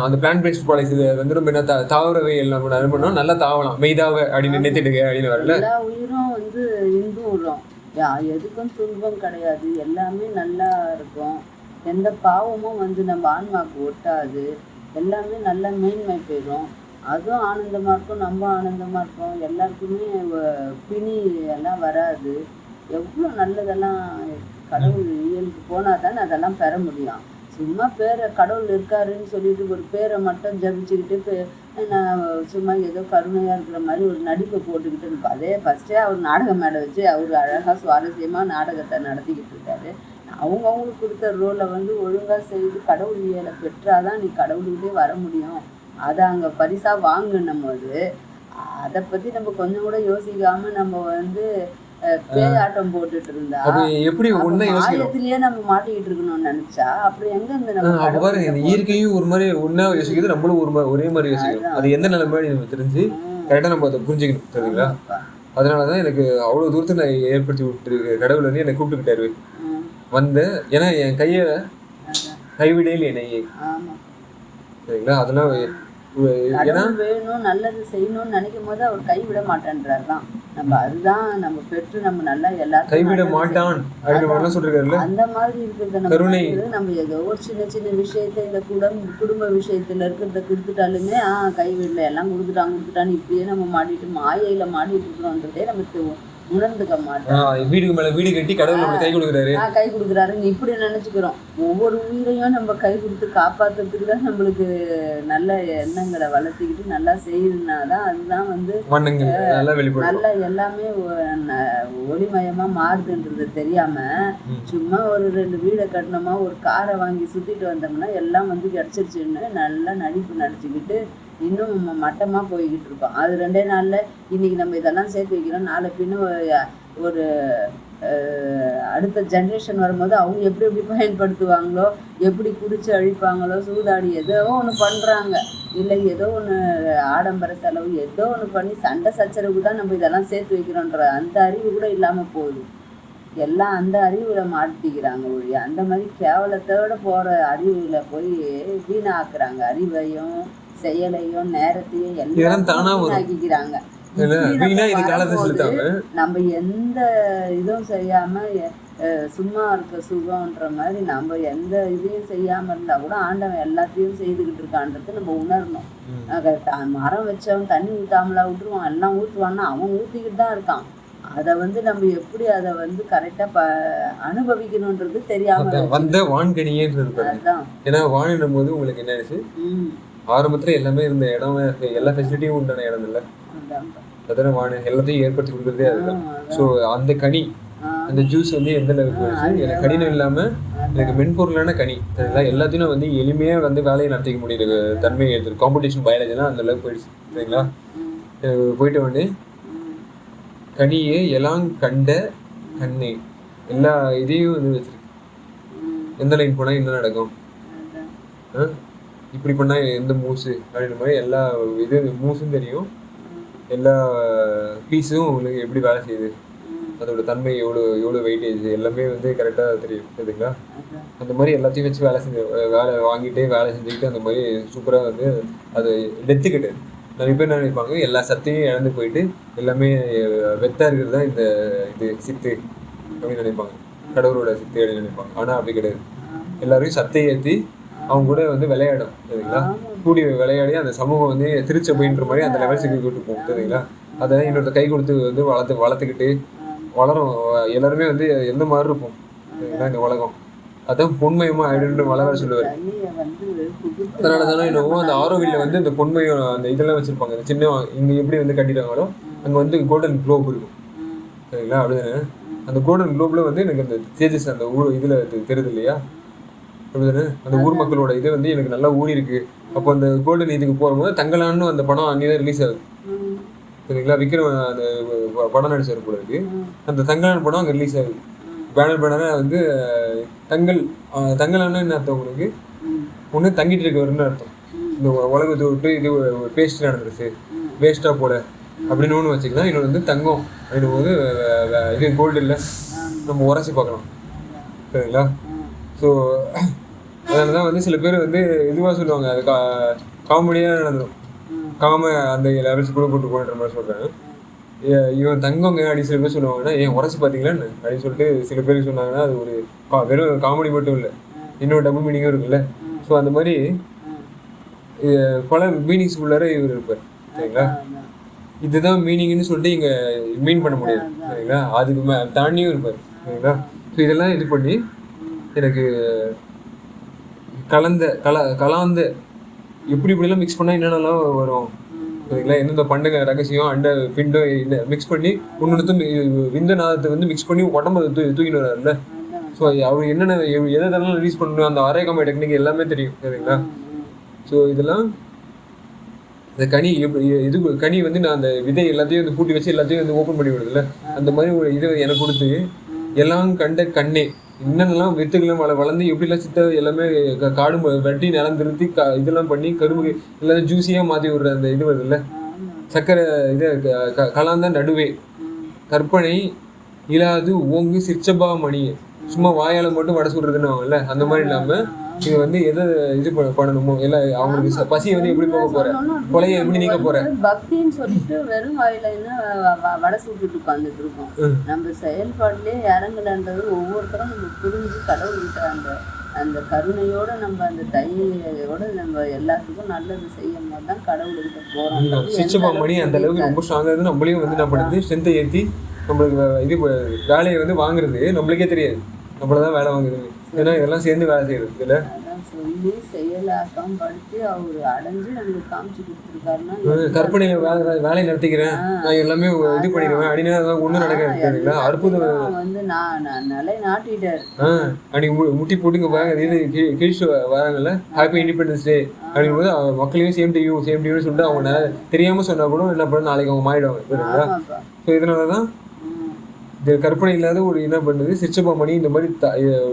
Speaker 1: அந்த பிளான்ட் பேஸ்ட் ப்ராடக்ட்ஸ் இது வந்து ரொம்ப என்ன தாவரவை எல்லாம் கூட என்ன பண்ணோம், நல்லா தாவலாம், மெய்தாவை அப்படின்னு நினைத்துடுங்க அப்படின்னு வரல.
Speaker 2: எல்லா உயிரும் வந்து இன்புறோம், எதுக்கும் துன்பம் கிடையாது, எல்லாமே நல்லா இருக்கும், எந்த பாவமும் வந்து நம்ம ஆன்மாவுக்கு ஒட்டாது, எல்லாமே நல்லா மேன்மை பெறும், அதுவும் ஆனந்தமாக இருக்கும், நம்ம ஆனந்தமாக இருக்கும், எல்லாருக்குமே பிணி எல்லாம் வராது. எவ்வளோ நல்லதெல்லாம் கடவுள் இயலுக்கு போனால் தானே அதெல்லாம் பெற முடியும். சும்மா கடவுள் இருக்காருன்னு சொல்லிட்டு ஒரு பேரை மட்டும் ஜபிச்சுக்கிட்டு நான் சும்மா ஏதோ கருணையாக இருக்கிற மாதிரி ஒரு நடிப்பை போட்டுக்கிட்டு இருப்போம். அதே ஃபஸ்ட்டே அவர் நாடக மேடை வச்சு அவர் அழகாக சுவாரஸ்யமாக நாடகத்தை நடத்திக்கிட்டு இருக்காரு. அவங்கவுங்களுக்கு கொடுத்த ரோலை வந்து ஒழுங்காக செய்து கடவுள் இயலை பெற்றாதான் நீ கடவுள்கிட்டே வர முடியும். அதை அங்கே பரிசாக வாங்கணும் போது அதை பற்றி நம்ம கொஞ்சம் கூட யோசிக்காமல் நம்ம வந்து பேயாட்டம் போட்டுட்டு இருந்தா
Speaker 1: எப்படி
Speaker 2: ஆயத்திலேயே நம்ம மாட்டிக்கிட்டு இருக்கணும்னு நினைச்சா அப்புறம் எங்க இருந்து நம்ம
Speaker 1: இயற்கையும் ஒரு மாதிரி ஒன்னா யோசிக்கிறது, நம்மளும் ஒரே மாதிரி யோசிக்கணும். அது எந்த நிலைமை நம்ம தெரிஞ்சு கரெக்டாக நம்ம அதை புரிஞ்சுக்கணும். சரிங்களா? அதனாலதான் எனக்கு அவ்வளவு தூரத்தை நான் ஏற்படுத்தி விட்டுருக்கு. கடவுள் வந்து என்னை கூப்பிட்டுக்கிட்டாரு வந்து, ஏன்னா என் கைவிடையில் என்னையே. சரிங்களா? அதெல்லாம்
Speaker 2: வேணும் நல்லது செய்யணும்னு நினைக்கும் போது அவர் கைவிட மாட்டேன்றாரு தான். நம்ம அதுதான் நம்ம பெற்று நம்ம நல்லா எல்லாரும்
Speaker 1: கைவிட மாட்டான்
Speaker 2: அந்த மாதிரி இருக்கிறத நம்ம ஏதோ ஒரு சின்ன சின்ன விஷயத்த இந்த குடும்ப விஷயத்துல இருக்கிறத கொடுத்துட்டாலுமே கைவிடல எல்லாம் கொடுத்துட்டான்னு இப்படியே நம்ம மாட்டிட்டு மாயையில மாட்டிட்டு இருக்கிறோன்றதே நமக்கு உணர்ந்துக்க மாட்டோம்.
Speaker 1: வீடுக்கு மேல வீடு கட்டி கடவுள் நம்ம கை
Speaker 2: கொடுக்குறாருன்னு இப்படி நினைச்சுக்கிறோம். ஒவ்வொரு உயிரையும் நம்ம கை கொடுத்து காப்பாத்துறதுக்கு தான் நம்மளுக்கு நல்ல எண்ணங்களை வளர்த்திக்கிட்டு நல்லா செய்யணும்னாதான் அதுதான் வந்து நல்லா எல்லாமே ஒளிமயமா மாறுதுன்றது தெரியாம சும்மா ஒரு 2 வீடை கட்டணுமா ஒரு காரை வாங்கி சுத்திட்டு வந்தோம்னா எல்லாம் வந்து கிடைச்சிருச்சுன்னு நல்லா நடிப்பு நடிச்சுக்கிட்டு இன்னும் மட்டமாக போய்கிட்டு இருக்கோம். அது 2 நாளில் இன்றைக்கி நம்ம இதெல்லாம் சேர்த்து வைக்கிறோம், நாளை பின்ன ஒரு அடுத்த ஜென்ரேஷன் வரும்போது அவங்க எப்படி பயன்படுத்துவாங்களோ, எப்படி குடிச்சு அழிப்பாங்களோ, சூதாடி ஏதோ ஒன்று பண்ணுறாங்க, இல்லை ஏதோ ஒன்று ஆடம்பர செலவு ஏதோ ஒன்று பண்ணி சண்டை சச்சரவு தான் நம்ம இதெல்லாம் சேர்த்து வைக்கிறோன்ற அந்த அறிவு கூட இல்லாமல் போகுது. எல்லாம் அந்த அறிவில் மாட்டிக்கிறாங்க ஒழிய அந்த மாதிரி கேவலத்தோடு போகிற அறிவில் போய் வீணாக்குறாங்க. அறிவையும் செயலையும் நேரத்தையும் எல்லாம் வீணாக்கிக்கிறாங்க. நம்ம எந்த இதுவும் செய்யாம சும்மா இருக்க சுகம்ன்ற மாதிரி நம்ம எந்த இதையும் செய்யாம இருந்தா கூட ஆண்டவன் எல்லாத்தையும் செய்துகிட்டு இருக்கான்றது நம்ம உணரணும். மரம் வச்சவன் தண்ணி ஊத்தாமலா விட்டுருவான், எல்லாம் ஊற்றுவான்னா அவன் ஊற்றிக்கிட்டு தான் இருக்கான். அதை வந்து நம்ம எப்படி அதை வந்து கரெக்டா அனுபவிக்கணும்ன்றது தெரியாம
Speaker 1: வந்த வான்கனியேன்றது. ஏன்னா வானிடும் போது உங்களுக்கு என்ன ஆச்சு, ஆரம்பத்துல எல்லாமே இருந்த இடம் எல்லா ஃபெசிலிட்டியும் உண்டான இடம் இல்லை, அதான வானு எல்லாத்தையும் ஏற்படுத்தி கொடுக்குறதே அதுதான். ஸோ அந்த கனி அந்த ஜூஸ் வந்து எந்த அளவுக்கு போயிடுச்சு, எனக்கு கடினம் இல்லாமல் எனக்கு மென்பொருளான கனி அதெல்லாம் எல்லாத்தையும் வந்து எளிமையாக வந்து வேலையை நடத்திக்க முடியுது. தன்மை எடுத்துருக்கு காம்படிஷன் பயாலஜிலாம் அந்த அளவுக்கு போயிடுச்சு. சரிங்களா? போயிட்டு வந்து கனியே எல்லாம் கண்ட கண்ணே எல்லா இதையும் வந்து வச்சிருக்கு. எந்த லைன் போனால் என்ன நடக்கும், இப்படி பண்ணால் எந்த மூசு அப்படின்ற மாதிரி எல்லா இது மூசும் தெரியும், எல்லா பீஸும் உங்களுக்கு எப்படி வேலை செய்யுது, அதோட தன்மை எவ்வளோ வெயிட்டேஜ் எல்லாமே வந்து கரெக்டாக தெரியும். சரிங்களா? அந்த மாதிரி எல்லாத்தையும் வச்சு வேலை வாங்கிட்டே வேலை செஞ்சுக்கிட்டு அந்த மாதிரி சூப்பராக வந்து அது டெத்துக்கிட்டு நிறைய பேர் என்ன நினைப்பாங்க, எல்லா சத்தையும் இழந்து போயிட்டு எல்லாமே வெத்தா இருக்கிறது தான் இந்த இது சித்து அப்படின்னு நினைப்பாங்க, கடவுளோட சித்து அப்படின்னு நினைப்பாங்க. ஆனால் அப்படி கிடையாது. எல்லாரையும் சத்தை ஏற்றி அவங்க கூட வந்து விளையாடும். சரிங்களா? கூடி விளையாடி அந்த சமூகம் வந்து திருச்சபைன்ற மாதிரி அந்த லெவல்ஸுக்கு கூட்டு போகும். சரிங்களா? அதை இன்னொருத்த கை கொடுத்து வந்து வளர்த்துக்கிட்டு வளரும். எல்லாருமே வந்து எந்த மாதிரி இருப்போம். சரிங்களா? இந்த உலகம் அதான் பொன்மயமா ஆயிடுன்னு வளர சொல்லுவார். அதனால தானே என்னவோ அந்த ஆரோவில்ல வந்து இந்த பொன்மையம் அந்த இதெல்லாம் வச்சிருப்பாங்க. சின்ன இங்க எப்படி வந்து கட்டிட்டாங்களோ அங்க வந்து கோல்டன் குளோப் இருக்கும். சரிங்களா? அப்படிதானே? அந்த கோல்டன் குளோப்ல வந்து எனக்கு அந்த தேஜஸ் அந்த இதுல தெரியுது இல்லையா, அப்படிதானே? அந்த ஊர் மக்களோட இது வந்து எனக்கு நல்லா ஊறி இருக்கு. அப்போ அந்த கோல்டன் இதுக்கு போகும்போது தங்கலான்னு அந்த படம் அன்னிதான் ரிலீஸ் ஆகுது. சரிங்களா? விக்ரம் அந்த படம் நடிச்சாரு போல இருக்கு. அந்த தங்கலான் படம் அங்கே ரிலீஸ் ஆகுது. பேனரா வந்து தங்கல் தங்கலான்னு என்ன அர்த்தம் உங்களுக்கு? ஒன்று தங்கிட்டு இருக்கவருன்னு அர்த்தம். இந்த உலகத்தை விட்டு இது பேஸ்ட் நடந்துருச்சு, வேஸ்டா போல அப்படின்னு ஒன்று வச்சுக்கலாம். இன்னொன்று வந்து தங்கம் அப்படின்னும் போது இது கோல்டு இல்லை, நம்ம உரசி பார்க்கலாம். சரிங்களா? ஸோ அதனால தான் வந்து சில பேர் வந்து இதுவாக சொல்லுவாங்க, அது காமெடியாக நடந்துடும். அந்த லெவல்ஸ் கூட கூட்டு போன்ற மாதிரி சொல்கிறாங்க. இவன் தங்கங்க அப்படின்னு சில பேர் சொல்லுவாங்கன்னா, ஏன் உரசி பார்த்தீங்களான்னு அப்படின்னு சொல்லிட்டு சில பேர் சொன்னாங்கன்னா, அது ஒரு வெறும் காமெடி மட்டும் இல்லை, இன்னொரு டபுள் மீனிங்கும் இருக்குல்ல. ஸோ அந்த மாதிரி பல மீனிங்ஸ் உள்ளார இவர் இருப்பார். சரிங்களா? இதுதான் மீனிங்னு சொல்லிட்டு இங்கே மீன் பண்ண முடியாது. சரிங்களா? அதுக்கு தாண்டியும் இருப்பார். சரிங்களா? ஸோ இதெல்லாம் இது பண்ணி எனக்கு கலாந்த எப்படி இப்படிலாம் மிக்ஸ் பண்ணால் என்னென்னலாம் வரும். சரிங்களா? எந்தெந்த பண்டங்க ரகசியம் அண்டை பிண்டம் மிக்ஸ் பண்ணி ஒன்றுத்தும் விந்த நாதத்தை வந்து மிக்ஸ் பண்ணி உடம்பு தூக்கிட்டு வர்றாருல்ல. ஸோ அவர் என்னென்ன எதெல்லாம் ரிலீஸ் பண்ணணும், அந்த அரேகாமை டெக்னிக் எல்லாமே தெரியும். சரிங்களா? ஸோ இதெல்லாம் இந்த கனி இது கனி வந்து நான் அந்த விதை எல்லாத்தையும் வந்து பூட்டி வச்சு எல்லாத்தையும் வந்து ஓப்பன் பண்ணி விடுதுல்ல, அந்த மாதிரி ஒரு இதை எனக்கு கொடுத்து எல்லாம் கண்ட கண்ணே என்னென்னலாம் வித்துக்கெல்லாம் வளர்ந்து எப்படிலாம் சித்த எல்லாமே காடு வெட்டி நிலம் திருத்தி இதெல்லாம் பண்ணி கரும்பு எல்லாத்தையும் ஜூஸியாக மாற்றி விடுற அந்த இது வருதுல்ல, சக்கரை இதை கலாந்தான் நடுவே கற்பனை இல்லாது ஓங்கு சிற்சபா மணி, சும்மா வாயால் மட்டும் வடை சுடுறதுன்னு வாங்கல்ல, அந்த மாதிரி இல்லாமல் இது வந்து எதை இது பண்ணணுமோ எல்லாம் அவங்களுக்கு பசி வந்து எப்படி போக போற, கொலையை எப்படி நீக்க போற,
Speaker 2: பக்தின்னு சொல்லிட்டு வெறும் வாயில வடை சுட்டுட்டு உட்காந்துட்டு இருக்கோம். நம்ம செயல்பாடுலயே இறங்கலன்றது ஒவ்வொருத்தரும் நம்ம புரிஞ்சு கடவுள்கிட்ட அந்த கருணையோட நம்ம அந்த தயையோட நம்ம எல்லாத்துக்கும் நல்லது செய்யும் போது தான் கடவுள்கிட்ட போறோம்.
Speaker 1: சிச்சபா மணி அந்த அளவுக்கு ரொம்ப ஸ்ட்ராங்கா இருந்து நம்மளையும் வந்து என்ன பண்ணுறது, ஸ்ட்ரென்த்தை ஏற்றி நம்மளுக்கு இது வேலையை வந்து வாங்குறது நம்மளுக்கே தெரியாது, நம்மளதான் வேலை வாங்குறது. ஏன்னா இதெல்லாம் சேர்ந்து வேலை செய்யறது இல்லை,
Speaker 2: சொல்லி செயலாக்கம் படுத்தி அவர் அடைஞ்சு நம்மளுக்கு காமிச்சு கொடுத்துருக்காருன்னா
Speaker 1: கற்பனையில வேலையை நடத்திக்கிறேன், நான் எல்லாமே இது பண்ணிடுவேன் அப்படின்னா ஒன்றும் நடக்காது. அற்புதம்
Speaker 2: வந்து நான் நிலை நாட்டிட்டாரு.
Speaker 1: அன்னைக்கு முட்டி போட்டுங்க பாருங்க, இது கீழ்ச்சி வராங்கல்ல, ஹாப்பி இண்டிபெண்டன்ஸ் டே அப்படிங்கும் போது மக்களையும் சேம் டியூன்னு சொல்லிட்டு அவங்க தெரியாம சொன்னா கூட என்ன பண்ண நாளைக்கு அவங்க மாறிடுவாங்க. சரிங்களா? ஸோ இதனாலதான் இது கற்பனை இல்லாத ஒரு என்ன பண்ணுது, சிற்சபா மணி இந்த மாதிரி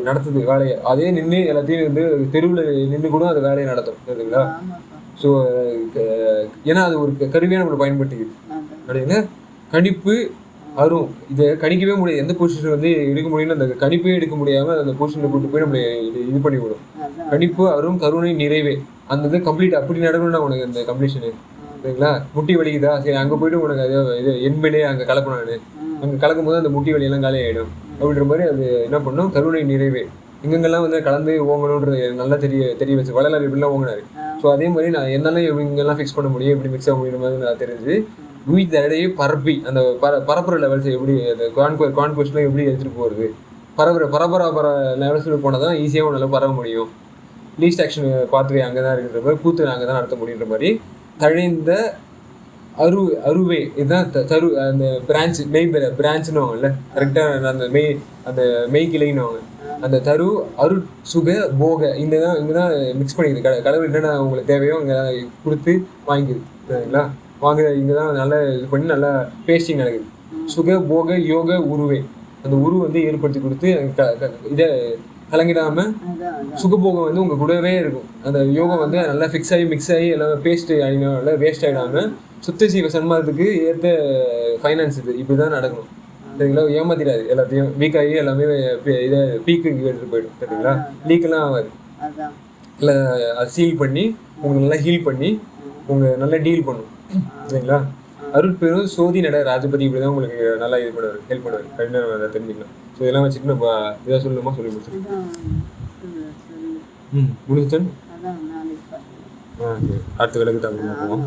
Speaker 1: நடத்துது வேலையை. அதே நின்று எல்லாத்தையும் வந்து தெருவில் நின்று கூட அந்த வேலையை நடத்தும். சரிங்களா? ஸோ ஏன்னா அது ஒரு கருவியாக நம்மளை பயன்படுத்திக்குது. அப்படின்னா கணிப்பு அரும் இதை கணிக்கவே முடியாது, எந்த பொசிஷன் வந்து எடுக்க முடியும்னு அந்த கணிப்பே எடுக்க முடியாமல் அந்த பொசிஷனில் கூட்டு போய் நம்மளை இது பண்ணி விடும். கணிப்பு அரும் கருணை நிறைவே அந்த இது கம்ப்ளீட் அப்படி நடக்கணும்னா உனக்கு அந்த கம்ப்ளீஷனு. சரிங்களா? முட்டி வலிக்குதா, சரி அங்கே போய்ட்டு உனக்கு அது இது எண்மையிலே அங்கே கலக்கணும், அங்கே கலக்கும் போது அந்த முட்டி வலியெல்லாம் காலி ஆகிடும் அப்படின்ற மாதிரி அது என்ன பண்ணும், கருணை நிறைவே இங்கெல்லாம் வந்து கலந்து ஓங்கணுன்றது நல்லா தெரிய வச்சு வளர்லாறு இப்படிலாம் ஓங்கினாரு. ஸோ அதே மாதிரி நான் என்னாலும் இங்கெல்லாம் ஃபிக்ஸ் பண்ண முடியும், எப்படி மிக்ஸ் ஆக முடியுற மாதிரி நான் தெரிஞ்சு வீட்டு இடையே பரப்பி அந்த பரப்புற லெவல்ஸ் எப்படி அந்த கான்கோஸ்ட்லாம் எப்படி எடுத்துகிட்டு போகிறது, பரபர லெவல்ஸில் போனால் தான் ஈஸியாக நல்லா பரவ முடியும். லீஸ்ட் ஆக்ஷன் பார்த்துவே அங்கே தான் இருக்கிற மாதிரி கூத்து அங்கே தான் நடத்த முடியுன்ற மாதிரி தழைந்த அருவே இதுதான் அந்த பிரான்ச் பிரான்ச்னு வாங்கல்ல, கரெக்டாக அந்த மெய் கிளைன்னு வாங்க, அந்த அரு சுக போக இங்கே தான் மிக்ஸ் பண்ணிக்குது. கடவுள் என்னென்ன உங்களுக்கு தேவையோ அங்கே கொடுத்து வாங்கிக்குது. சரிங்களா? இங்கே தான் நல்லா இது பண்ணி நல்லா பேஸ்டிங் நடக்குது. சுக போக யோக உருவே அந்த உரு வந்து ஏற்படுத்தி கொடுத்து இதை கலங்கிடாமல் சுகபோகம் வந்து உங்கள் கூடவே இருக்கும். அந்த யோகம் வந்து நல்லா ஃபிக்ஸ் ஆகி மிக்ஸ் ஆகி எல்லாமே பேஸ்ட் ஆகிடும், நல்லா வேஸ்ட் ஆகிடாமல் சுத்த ஜீவ சன்மாதத்துக்கு ஏற்ற ஃபைனான்ஸ் இது இப்படி தான் நடக்கணும். சரிங்களா? ஏமாத்திடாது, எல்லாத்தையும் வீக் ஆகி எல்லாமே இதை பீக்கு எடுத்துகிட்டு போயிடும். சரிங்களா? லீக்கெல்லாம் ஆகாது, இல்லை அதை சீல் பண்ணி உங்களை நல்லா ஹீல் பண்ணி உங்களை நல்லா டீல் பண்ணும். சரிங்களா? அருட்பெரும் சோதி நட ராஜபதி இப்படி தான் உங்களுக்கு நல்லா இது பண்ணுவார், ஹெல்ப் பண்ணுவார். கண்டிப்பாக தெரிஞ்சுக்கலாம். ஸோ இதெல்லாம் வச்சுட்டு நம்ம இதாக சொல்லணுமா சொல்லி முடிச்சிருக்கோம். முடிச்சுட்டேன். அடுத்த விளக்கு தான் போவோம்.